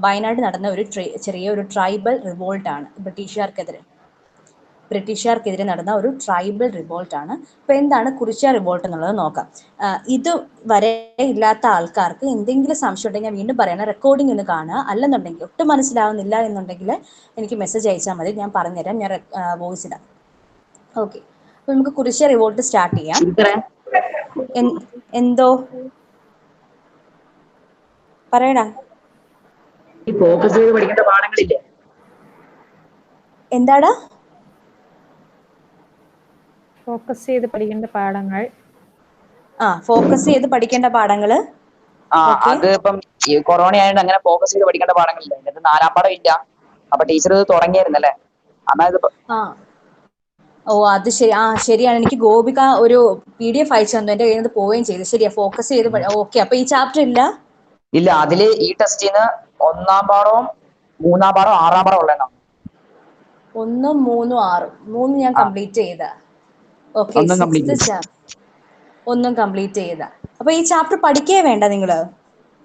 വയനാട് നടന്ന ഒരു ചെറിയൊരു ട്രൈബൽ റിവോൾട്ടാണ് ബ്രിട്ടീഷുകാർക്കെതിരെ നടന്ന ഒരു ട്രൈബൽ റിവോൾട്ടാണ്. അപ്പോൾ എന്താണ് കുറിച്യ റിവോൾട്ട് എന്നുള്ളത് നോക്കാം. ഇത് വരെ ഇല്ലാത്ത ആൾക്കാർക്ക് എന്തെങ്കിലും സംശയം ഉണ്ടെങ്കിൽ ഞാൻ വീണ്ടും പറയണം, റെക്കോർഡിംഗ് ഒന്ന് കാണുക. അല്ലെന്നുണ്ടെങ്കിൽ ഒട്ടും മനസ്സിലാവുന്നില്ല എന്നുണ്ടെങ്കിൽ എനിക്ക് മെസ്സേജ് അയച്ചാൽ മതി, ഞാൻ പറഞ്ഞുതരാം, ഞാൻ വോയിസ് ഇടാം. ഓക്കെ, അപ്പോൾ നമുക്ക് കുറിച്യ റിവോൾട്ട് സ്റ്റാർട്ട് ചെയ്യാം. എന്തോ പറയടാ. ഈ ഫോക്കസ് ചെയ്ത് പഠിക്കേണ്ട പാഠങ്ങളില്ലേ? എന്താടാ? ഫോക്കസ് ചെയ്ത് പഠിക്കേണ്ട പാഠങ്ങൾ. ഫോക്കസ് ചെയ്ത് പഠിക്കേണ്ട പാഠങ്ങള്. അത് ഇപ്പം ഈ കൊറോണ ആയതുകൊണ്ട് അങ്ങനെ ഫോക്കസ് ചെയ്ത് പഠിക്കേണ്ട പാഠങ്ങളില്ല. എന്നിട്ട് 4ാം പാഠം ഇല്ല. അപ്പൊ ടീച്ചർ ഇത് തുടങ്ങിയായിരുന്നല്ലേ? അത് ശരി. ശരിയാണ്. എനിക്ക് ഗോപിക ഒരു PDF അയച്ചു തന്നു, എന്റെ കയ്യിൽ നിന്ന് പോവുകയും ചെയ്തു. ശരിയാ, ഫോക്കസ് ചെയ്ത്. ഓക്കെ, അപ്പൊ ഈ ചാപ്റ്റർ ഇല്ല. അതില് ഈ ടെസ്റ്റിന് 1ാം പാഠവും 3ാം പാഠവും 6ാം പാഠം ഉള്ളതാണ്. 1, 3, 6. 3 ഞാൻ കംപ്ലീറ്റ് ചെയ്ത. ഓക്കെ, ഒന്നും കംപ്ലീറ്റ് ചെയ്ത. അപ്പൊ ഈ ചാപ്റ്റർ പഠിക്കേ വേണ്ട നിങ്ങള്?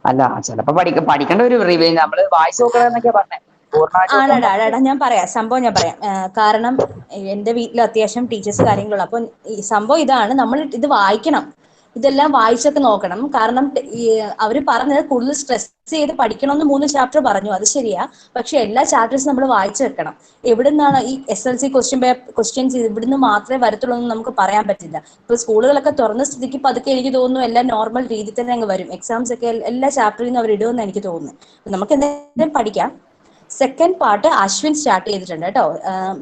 അല്ല, ചിലപ്പോ പഠിക്കേണ്ട ഒരു റിവ്യൂ നമ്മള് വായിച്ചു നോക്കണമെന്നൊക്കെയാ പറഞ്ഞത്. ആടാ, ഞാൻ പറയാം സംഭവം. കാരണം എന്റെ വീട്ടിൽ അത്യാവശ്യം ടീച്ചേഴ്സ് കാര്യങ്ങളുള്ള. അപ്പൊ ഈ സംഭവം ഇതാണ്, നമ്മൾ ഇത് വായിക്കണം, ഇതെല്ലാം വായിച്ചൊക്കെ നോക്കണം. കാരണം അവര് പറഞ്ഞത് കൂടുതൽ സ്ട്രെസ് ചെയ്ത് പഠിക്കണമെന്ന് 3 ചാപ്റ്റർ പറഞ്ഞു, അത് ശരിയാ. പക്ഷെ എല്ലാ ചാപ്റ്റേഴ്സും നമ്മൾ വായിച്ചു വെക്കണം. എവിടുന്നാണ് ഈ SLC ക്വസ്റ്റ്യൻസ് ഇവിടുന്ന് മാത്രമേ വരത്തുള്ളൂ എന്ന് നമുക്ക് പറയാൻ പറ്റില്ല. ഇപ്പൊ സ്കൂളുകളൊക്കെ തുറന്ന സ്ഥിതിക്ക് പതുക്കെ എനിക്ക് തോന്നുന്നു എല്ലാം നോർമൽ രീതിയിൽ തന്നെ അങ്ങ് വരും. എക്സാംസ് ഒക്കെ എല്ലാ ചാപ്റ്ററിൽ നിന്ന് അവർ ഇടുമെന്ന് എനിക്ക് തോന്നുന്നു. നമുക്ക് എന്തായാലും പഠിക്കാം. സെക്കൻഡ് പാർട്ട് അശ്വിൻ സ്റ്റാർട്ട് ചെയ്തിട്ടുണ്ട് കേട്ടോ.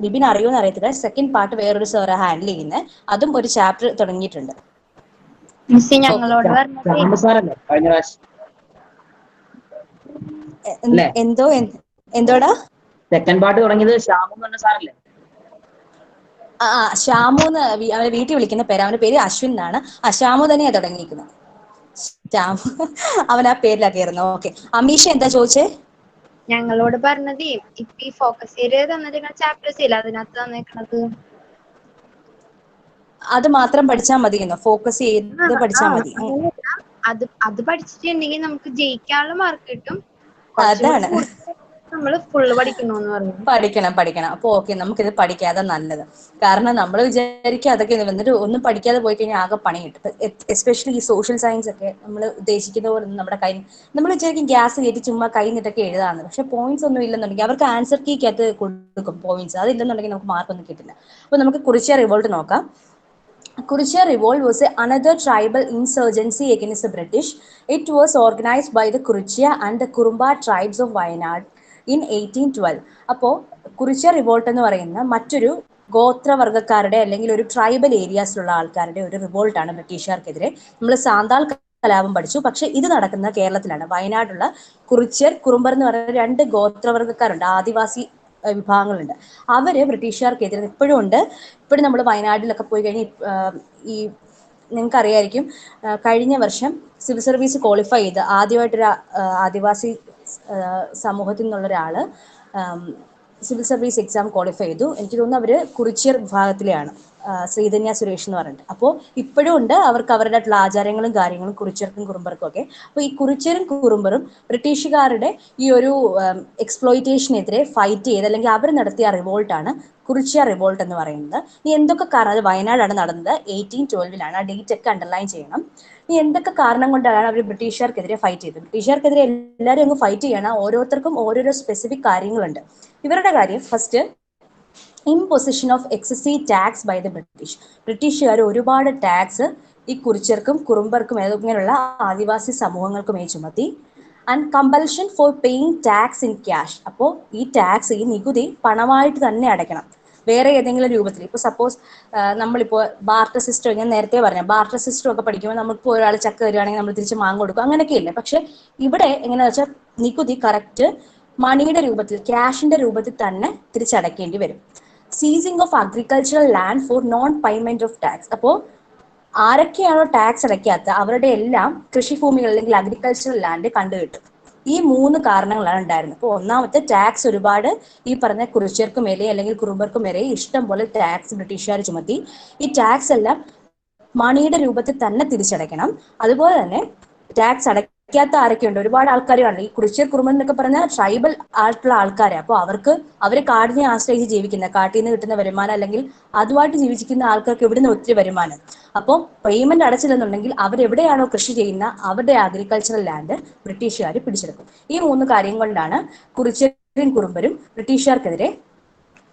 ബിബിൻ അറിയുമെന്ന് അറിയത്തില്ല. സെക്കൻഡ് പാർട്ട് വേറൊരു സാറ് ഹാൻഡിൽ ചെയ്യുന്നത്. അതും ഒരു ചാപ്റ്റർ തുടങ്ങിയിട്ടുണ്ട്. എന്തോടാ? സെക്കൻഡ് പാർട്ട് തുടങ്ങിയത് ശ്യാമു എന്ന സാറല്ലേ? ശ്യാമുന്ന് അവനെ വീട്ടിൽ വിളിക്കുന്ന പേര്. അവന്റെ പേര് അശ്വിൻ എന്നാണ്. ശ്യാമു തന്നെയാ തുടങ്ങിയിരിക്കുന്നത്. ശ്യാമു അവൻ ആ പേരിലാ കയറുന്നത്. ഓക്കെ, അമീഷ എന്താ ചോദിച്ചേ? ഞങ്ങളോട് പറഞ്ഞത് ഇപ്പൊ ഈ ഫോക്കസ് ഏരിയ തന്നിരിക്കുന്ന ചാപ്റ്റേഴ്സ് ഇല്ല അതിനകത്ത് തന്നേക്കണത്, അത് മാത്രം പഠിച്ചാൽ മതിയെന്നോ? ഫോക്കസ് ചെയ്ത് പഠിച്ചാൽ മതി? അത് പഠിച്ചിട്ടുണ്ടെങ്കിൽ നമുക്ക് ജയിക്കാനുള്ള മാർക്ക് കിട്ടും. അതാണ് നമ്മള് ഫുള്ള് പഠിക്കണോന്ന് പറഞ്ഞു. പഠിക്കണം. അപ്പൊ ഓക്കെ, നമുക്കിത് പഠിക്കാതെ നല്ലത്. കാരണം നമ്മൾ വിചാരിക്കുക അതൊക്കെ വന്നിട്ട് ഒന്നും പഠിക്കാതെ പോയി കഴിഞ്ഞാൽ ആകെ പണി കിട്ടും. എസ്പെഷ്യലി ഈ സോഷ്യൽ സയൻസ് ഒക്കെ നമ്മൾ ഉദ്ദേശിക്കുന്ന പോലെ നമ്മുടെ നമ്മൾ വിചാരിക്കും ഗ്യാസ് കയറ്റി ചുമ്മാ കൈ നിട്ടൊക്കെ എഴുതാന്ന്. പക്ഷെ പോയിന്റ്സ് ഒന്നും ഇല്ലെന്നുണ്ടെങ്കിൽ അവർക്ക് ആൻസർ കീക്കകത്ത് കൊടുക്കും പോയിന്റ്സ്. അതില്ലെന്നുണ്ടെങ്കിൽ നമുക്ക് മാർക്കൊന്നും കിട്ടില്ല. അപ്പൊ നമുക്ക് കുറിച്യ റിവോൾട്ട് നോക്കാം. Kuruchya revolt was another tribal insurgency against the British. It was organized by the Kuruchya and the Kurumba tribes of Wayanad in 1812. അപ്പോൾ കുറിച്യ റിവോൾട്ട് എന്ന് പറയുന്ന മറ്റൊരു ഗോത്രവർഗ്ഗക്കാരുടെ അല്ലെങ്കിൽ ഒരു ട്രൈബൽ ഏരിയാസിലുള്ള ആൾക്കാരുടെ ഒരു റിവോൾട്ടാണ് ബ്രിട്ടീഷുകാർക്കെതിരെ. നമ്മൾ സാന്താൾ കലാപം പഠിച്ചു, പക്ഷെ ഇത് നടക്കുന്ന കേരളത്തിലാണ്. വയനാടുള്ള കുറിച്യർ, കുറുമ്പർ എന്ന് പറയുന്ന 2 ഗോത്രവർഗ്ഗക്കാരുണ്ട്, ആദിവാസി വിഭാഗങ്ങളുണ്ട്. അവര് ബ്രിട്ടീഷുകാർക്കെതിരെ ഇപ്പോഴും ഉണ്ട്. ഇപ്പോഴും നമ്മൾ വയനാട്ടിലൊക്കെ പോയി കഴിഞ്ഞാൽ ഈ നിങ്ങൾക്ക് അറിയായിരിക്കും, കഴിഞ്ഞ വർഷം സിവിൽ സർവീസ് ക്വാളിഫൈ ചെയ്ത് ആദ്യമായിട്ടൊരു ആദിവാസി സമൂഹത്തിൽ നിന്നുള്ള ഒരാള് സിവിൽ സർവീസ് എക്സാം ക്വാളിഫൈ ചെയ്തു. എനിക്ക് തോന്നുന്നു അവർ കുറിച്യർ വിഭാഗത്തിലെയാണ്, ശ്രീധന്യ സുരേഷ് എന്ന് പറഞ്ഞിട്ട്. അപ്പോൾ ഇപ്പോഴും ഉണ്ട് അവർക്ക് അവരുടെയായിട്ടുള്ള ആചാരങ്ങളും കാര്യങ്ങളും കുറിച്യർക്കും കുറുമ്പർക്കും ഒക്കെ. അപ്പോൾ ഈ കുറിച്യരും കുറുമ്പറും ബ്രിട്ടീഷുകാരുടെ ഈ ഒരു എക്സ്പ്ലോയിറ്റേഷനെതിരെ ഫൈറ്റ് ചെയ്ത് അല്ലെങ്കിൽ അവർ നടത്തിയ റിവോൾട്ടാണ് കുറിച്യ റിവോൾട്ട് എന്ന് പറയുന്നത്. ഈ എന്തൊക്കെ കാരണം, അത് വയനാടാണ് നടന്നത്, 1812 ആ ഡേറ്റ് ഒക്കെ അണ്ടർലൈൻ ചെയ്യണം. ഈ എന്തൊക്കെ കാരണം കൊണ്ടാണ് അവർ ബ്രിട്ടീഷുകാർക്കെതിരെ ഫൈറ്റ് ചെയ്തത്? ബ്രിട്ടീഷുകാർക്കെതിരെ എല്ലാവരും അങ്ങ് ഫൈറ്റ് ചെയ്യണം, ഓരോരുത്തർക്കും ഓരോരോ സ്പെസിഫിക് കാര്യങ്ങളുണ്ട്. ഇവരുടെ കാര്യം first, imposition of excessive tax by the British. ബ്രിട്ടീഷുകാർ ഒരുപാട് ടാക്സ് ഈ കുറിച്യർക്കും കുറുമ്പർക്കും ഇങ്ങനെയുള്ള ആദിവാസി സമൂഹങ്ങൾക്കുമേ ചുമത്തി. And compulsion for paying tax in cash. അപ്പോൾ ഈ ടാക്സ്, ഈ നികുതി പണമായിട്ട് തന്നെ അടയ്ക്കണം, വേറെ ഏതെങ്കിലും രൂപത്തിൽ. ഇപ്പോൾ സപ്പോസ് നമ്മളിപ്പോൾ ബാർട്ടർ സിസ്റ്റം, ഞാൻ നേരത്തെ പറഞ്ഞ ബാർട്ടർ സിസ്റ്റം ഒക്കെ പഠിക്കുമ്പോൾ നമുക്ക് ഒരാൾ ചക്ക തരുവാണെങ്കിൽ നമ്മൾ തിരിച്ച് മാങ്ങ കൊടുക്കും, അങ്ങനെയൊക്കെ ഇല്ലേ. പക്ഷെ ഇവിടെ എങ്ങനെയാണെന്ന് വെച്ചാൽ നികുതി കറക്റ്റ് മണിയുടെ രൂപത്തിൽ, ക്യാഷിന്റെ രൂപത്തിൽ തന്നെ തിരിച്ചടയ്ക്കേണ്ടി വരും. Ceasing of agricultural land four non payment of tax. അപ്പോൾ ആരൊക്കെയാണോ ടാക്സ് അടയ്ക്കാത്ത അവരുടെ എല്ലാം കൃഷിഭൂമികൾ അല്ലെങ്കിൽ അഗ്രികൾച്ചറൽ ലാൻഡ് കണ്ടുകിട്ടും. ഈ 3 കാരണങ്ങളാണ് ഉണ്ടായിരുന്നത്. അപ്പോൾ ഒന്നാമത്തെ, ടാക്സ് ഒരുപാട് ഈ പറഞ്ഞ കുറിച്യർക്കും മേലെ അല്ലെങ്കിൽ കുറുമ്പർക്കും മേലെ ഇഷ്ടം പോലെ ടാക്സ് ബ്രിട്ടീഷുകാർ ചുമത്തി. ഈ ടാക്സ് എല്ലാം മണിയുടെ രൂപത്തിൽ തന്നെ തിരിച്ചടയ്ക്കണം. അതുപോലെ തന്നെ ടാക്സ് പഠിക്കാത്ത ആരൊക്കെയുണ്ട്, ഒരുപാട് ആൾക്കാർ കാണും. ഈ കുറിച്യർ കുറുമ്പൻ എന്നൊക്കെ പറഞ്ഞാൽ ട്രൈബൽ ആയിട്ടുള്ള ആൾക്കാരെ. അപ്പോൾ അവര് കാടിനെ ആശ്രയിച്ച് ജീവിക്കുന്ന, കാട്ടിൽ നിന്ന് കിട്ടുന്ന വരുമാനം അല്ലെങ്കിൽ അതുമായിട്ട് ജീവിക്കുന്ന ആൾക്കാർക്ക് ഇവിടുന്ന് ഒത്തിരി വരുമാനം. അപ്പോൾ പേയ്മെന്റ് അടച്ചില്ലെന്നുണ്ടെങ്കിൽ അവരെവിടെയാണോ കൃഷി ചെയ്യുന്ന അവരുടെ അഗ്രികൾച്ചറൽ ലാൻഡ് ബ്രിട്ടീഷുകാർ പിടിച്ചെടുക്കും. ഈ 3 കാര്യം കൊണ്ടാണ് കുറിച്യരും കുറുമ്പരും ബ്രിട്ടീഷുകാർക്കെതിരെ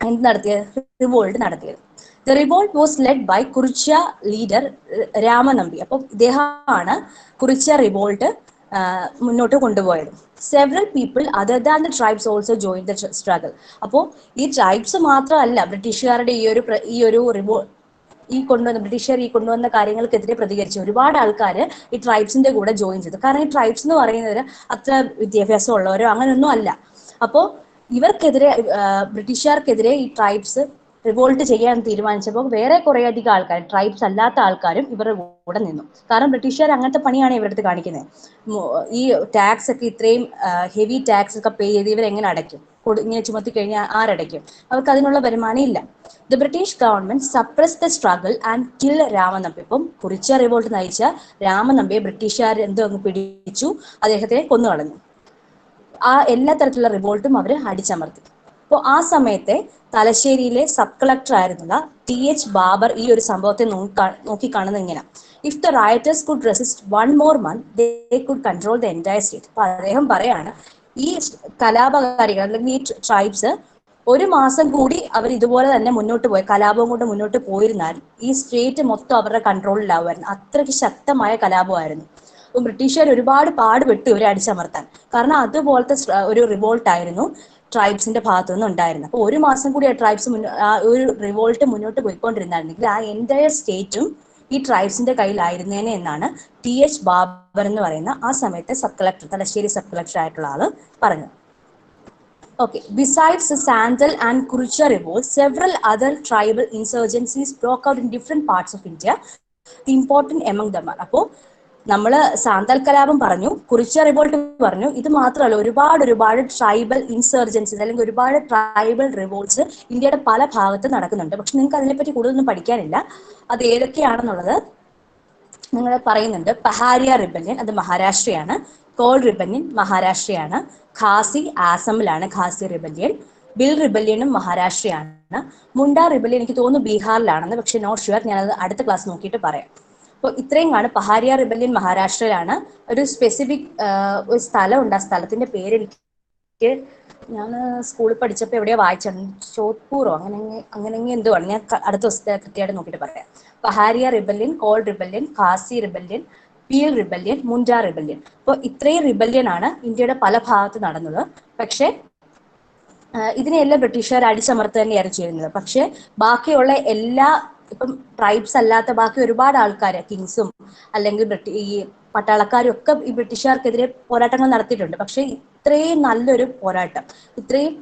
എന്ത് നടത്തിയത്, റിവോൾട്ട് നടത്തിയത്. The revolt was led by Kurichya leader Ramanambi. അപ്പോൾ ഇദ്ദേഹമാണ് കുറിച്യ റിവോൾട്ട് മുന്നോട്ട് കൊണ്ടുപോയത്. Several people other than the tribes also join the struggle. അപ്പോൾ ഈ ട്രൈബ്സ് മാത്രമല്ല ബ്രിട്ടീഷുകാരുടെ ബ്രിട്ടീഷുകാർ ഈ കൊണ്ടുവന്ന കാര്യങ്ങൾക്കെതിരെ പ്രതികരിച്ചു. ഒരുപാട് ആൾക്കാർ ഈ ട്രൈബ്സിന്റെ കൂടെ ജോയിൻ ചെയ്തു. കാരണം ഈ ട്രൈബ്സ് എന്ന് പറയുന്നത് അത്ര വിദ്യാഭ്യാസം ഉള്ളവരോ അങ്ങനെയൊന്നും അല്ല. അപ്പോൾ ഇവർക്കെതിരെ ബ്രിട്ടീഷുകാർക്കെതിരെ ഈ ട്രൈബ്സ് റിവോൾട്ട് ചെയ്യാൻ തീരുമാനിച്ചപ്പോൾ വേറെ കുറെ അധികം ആൾക്കാർ, ട്രൈബ്സ് അല്ലാത്ത ആൾക്കാരും ഇവരുടെ കൂടെ നിന്നു. കാരണം ബ്രിട്ടീഷുകാർ അങ്ങനത്തെ പണിയാണ് ഇവരുടെ അടുത്ത് കാണിക്കുന്നത്. ഈ ടാക്സ് ഒക്കെ ഇത്രയും ഹെവി ടാക്സ് ഒക്കെ പേ ചെയ്ത് ഇവരെങ്ങനെ അടയ്ക്കും? ഇങ്ങനെ ചുമത്തി കഴിഞ്ഞാൽ ആരടയ്ക്കും? അവർക്ക് അതിനുള്ള വരുമാനം ഇല്ല. The British government suppress the struggle and kill Ramanambi. ഇപ്പം കുറിച്യ റിവോൾട്ട് നയിച്ച രാമനമ്പിയെ ബ്രിട്ടീഷുകാർ അങ്ങ് പിടിച്ചു, അദ്ദേഹത്തെ കൊന്നുകളഞ്ഞു. ആ എല്ലാ തരത്തിലുള്ള റിവോൾട്ടും അവർ അടിച്ചമർത്തി. അപ്പോൾ ആ സമയത്തെ തലശ്ശേരിയിലെ സബ് കളക്ടർ ആയിരുന്നുള്ള TH ബാബർ ഈ ഒരു സംഭവത്തെ നോക്കിക്കാണുന്നത് ഇങ്ങനെ: if the writers could resist 1 more month they could control the entire state. അപ്പൊ അദ്ദേഹം പറയാണ്, ഈ കലാപകാരികൾ അല്ലെങ്കിൽ ഈ ട്രൈബ്സ് 1 മാസം കൂടി അവർ ഇതുപോലെ തന്നെ മുന്നോട്ട് പോയി കലാപം കൊണ്ട് മുന്നോട്ട് പോയിരുന്നാൽ ഈ സ്റ്റേറ്റ് മൊത്തം അവരുടെ കൺട്രോളിലാവുമായിരുന്നു. അത്രയ്ക്ക് ശക്തമായ കലാപമായിരുന്നു. അപ്പം ബ്രിട്ടീഷുകാർ ഒരുപാട് പാടുപെട്ടു ഇവരെ അടിച്ചമർത്താൻ. കാരണം അതുപോലത്തെ ഒരു റിവോൾട്ട് ആയിരുന്നു ട്രൈബ്സിന്റെ ഭാഗത്തു നിന്ന് ഉണ്ടായിരുന്നത്. അപ്പോൾ 1 മാസം കൂടി ഒരു റിവോൾട്ട് മുന്നോട്ട് പോയിക്കൊണ്ടിരുന്നായിരുന്നെങ്കിൽ ആ എൻറ്റയർ സ്റ്റേറ്റും ഈ ട്രൈബ്സിന്റെ കയ്യിലായിരുന്നേനെ എന്നാണ് TH ബാബർ എന്ന് പറയുന്ന ആ സമയത്തെ sub collector, Thalassery sub collector ആയിട്ടുള്ള ആള് പറഞ്ഞു. Okay. Besides the Santhal and Kurucha revolts, several other tribal insurgencies broke out in different parts of India. The important among them are. അപ്പോൾ നമ്മള് സാന്താൽ കലാപം പറഞ്ഞു, കുറിച്യ റിവോൾട്ട് പറഞ്ഞു. ഇത് മാത്രമല്ല, ഒരുപാട് ട്രൈബൽ ഇൻസർജൻസീസ് അല്ലെങ്കിൽ ഒരുപാട് ട്രൈബൽ റിവോൾട്ട്സ് ഇന്ത്യയുടെ പല ഭാഗത്ത് നടക്കുന്നുണ്ട്. പക്ഷെ നിങ്ങൾക്ക് അതിനെപ്പറ്റി കൂടുതലൊന്നും പഠിക്കാനില്ല. അത് ഏതൊക്കെയാണെന്നുള്ളത് നിങ്ങൾ പറയുന്നുണ്ട്. പഹാരിയ റിബല്യൻ, അത് മഹാരാഷ്ട്രയാണ്. കോൾ റിബല്യൻ മഹാരാഷ്ട്രയാണ്. ഖാസി ആസമിലാണ് ഖാസി റിബല്യൻ. ബിൽ റിബല്യനും മഹാരാഷ്ട്രയാണ്. മുണ്ട റിബല്യൻ എനിക്ക് തോന്നുന്നു ബീഹാറിലാണെന്ന്, പക്ഷെ നോട്ട് ഷുവർ. ഞാനത് അടുത്ത ക്ലാസ് നോക്കിയിട്ട് പറയാം. അപ്പോൾ ഇത്രയും കാണും. പഹാരിയ റിബല്യൻ മഹാരാഷ്ട്രയിലാണ്. ഒരു സ്പെസിഫിക് ഒരു സ്ഥലമുണ്ട്. ആ സ്ഥലത്തിന്റെ പേരെനിക്ക് ഞാൻ സ്കൂളിൽ പഠിച്ചപ്പോൾ എവിടെയോ വായിച്ചിട്ടുണ്ട്. ചോത്പൂറോ അങ്ങനെ എന്തോ ആണ്. ഞാൻ അടുത്ത ദിവസത്തെ കൃത്യമായിട്ട് നോക്കിയിട്ട് പറയാം. Pahariya rebellion, Kol rebellion, Khasi rebellion, Bhil rebellion, Munda rebellion. അപ്പോൾ ഇത്രയും റിബല്യൻ ആണ് ഇന്ത്യയുടെ പല ഭാഗത്ത് നടന്നത്. പക്ഷെ ഇതിനെല്ലാം ബ്രിട്ടീഷുകാർ അടിച്ചമർത്ത് തന്നെയായിരുന്നു ചെയ്യുന്നത്. പക്ഷെ ബാക്കിയുള്ള എല്ലാ ഇപ്പം ട്രൈബ്സ് അല്ലാത്ത ബാക്കി ഒരുപാട് ആൾക്കാർ, കിങ്സും അല്ലെങ്കിൽ ഈ പട്ടാളക്കാരും ഒക്കെ ഈ ബ്രിട്ടീഷുകാർക്കെതിരെ പോരാട്ടങ്ങൾ നടത്തിയിട്ടുണ്ട്. പക്ഷെ ഇത്രയും നല്ലൊരു പോരാട്ടം, ഇത്രയും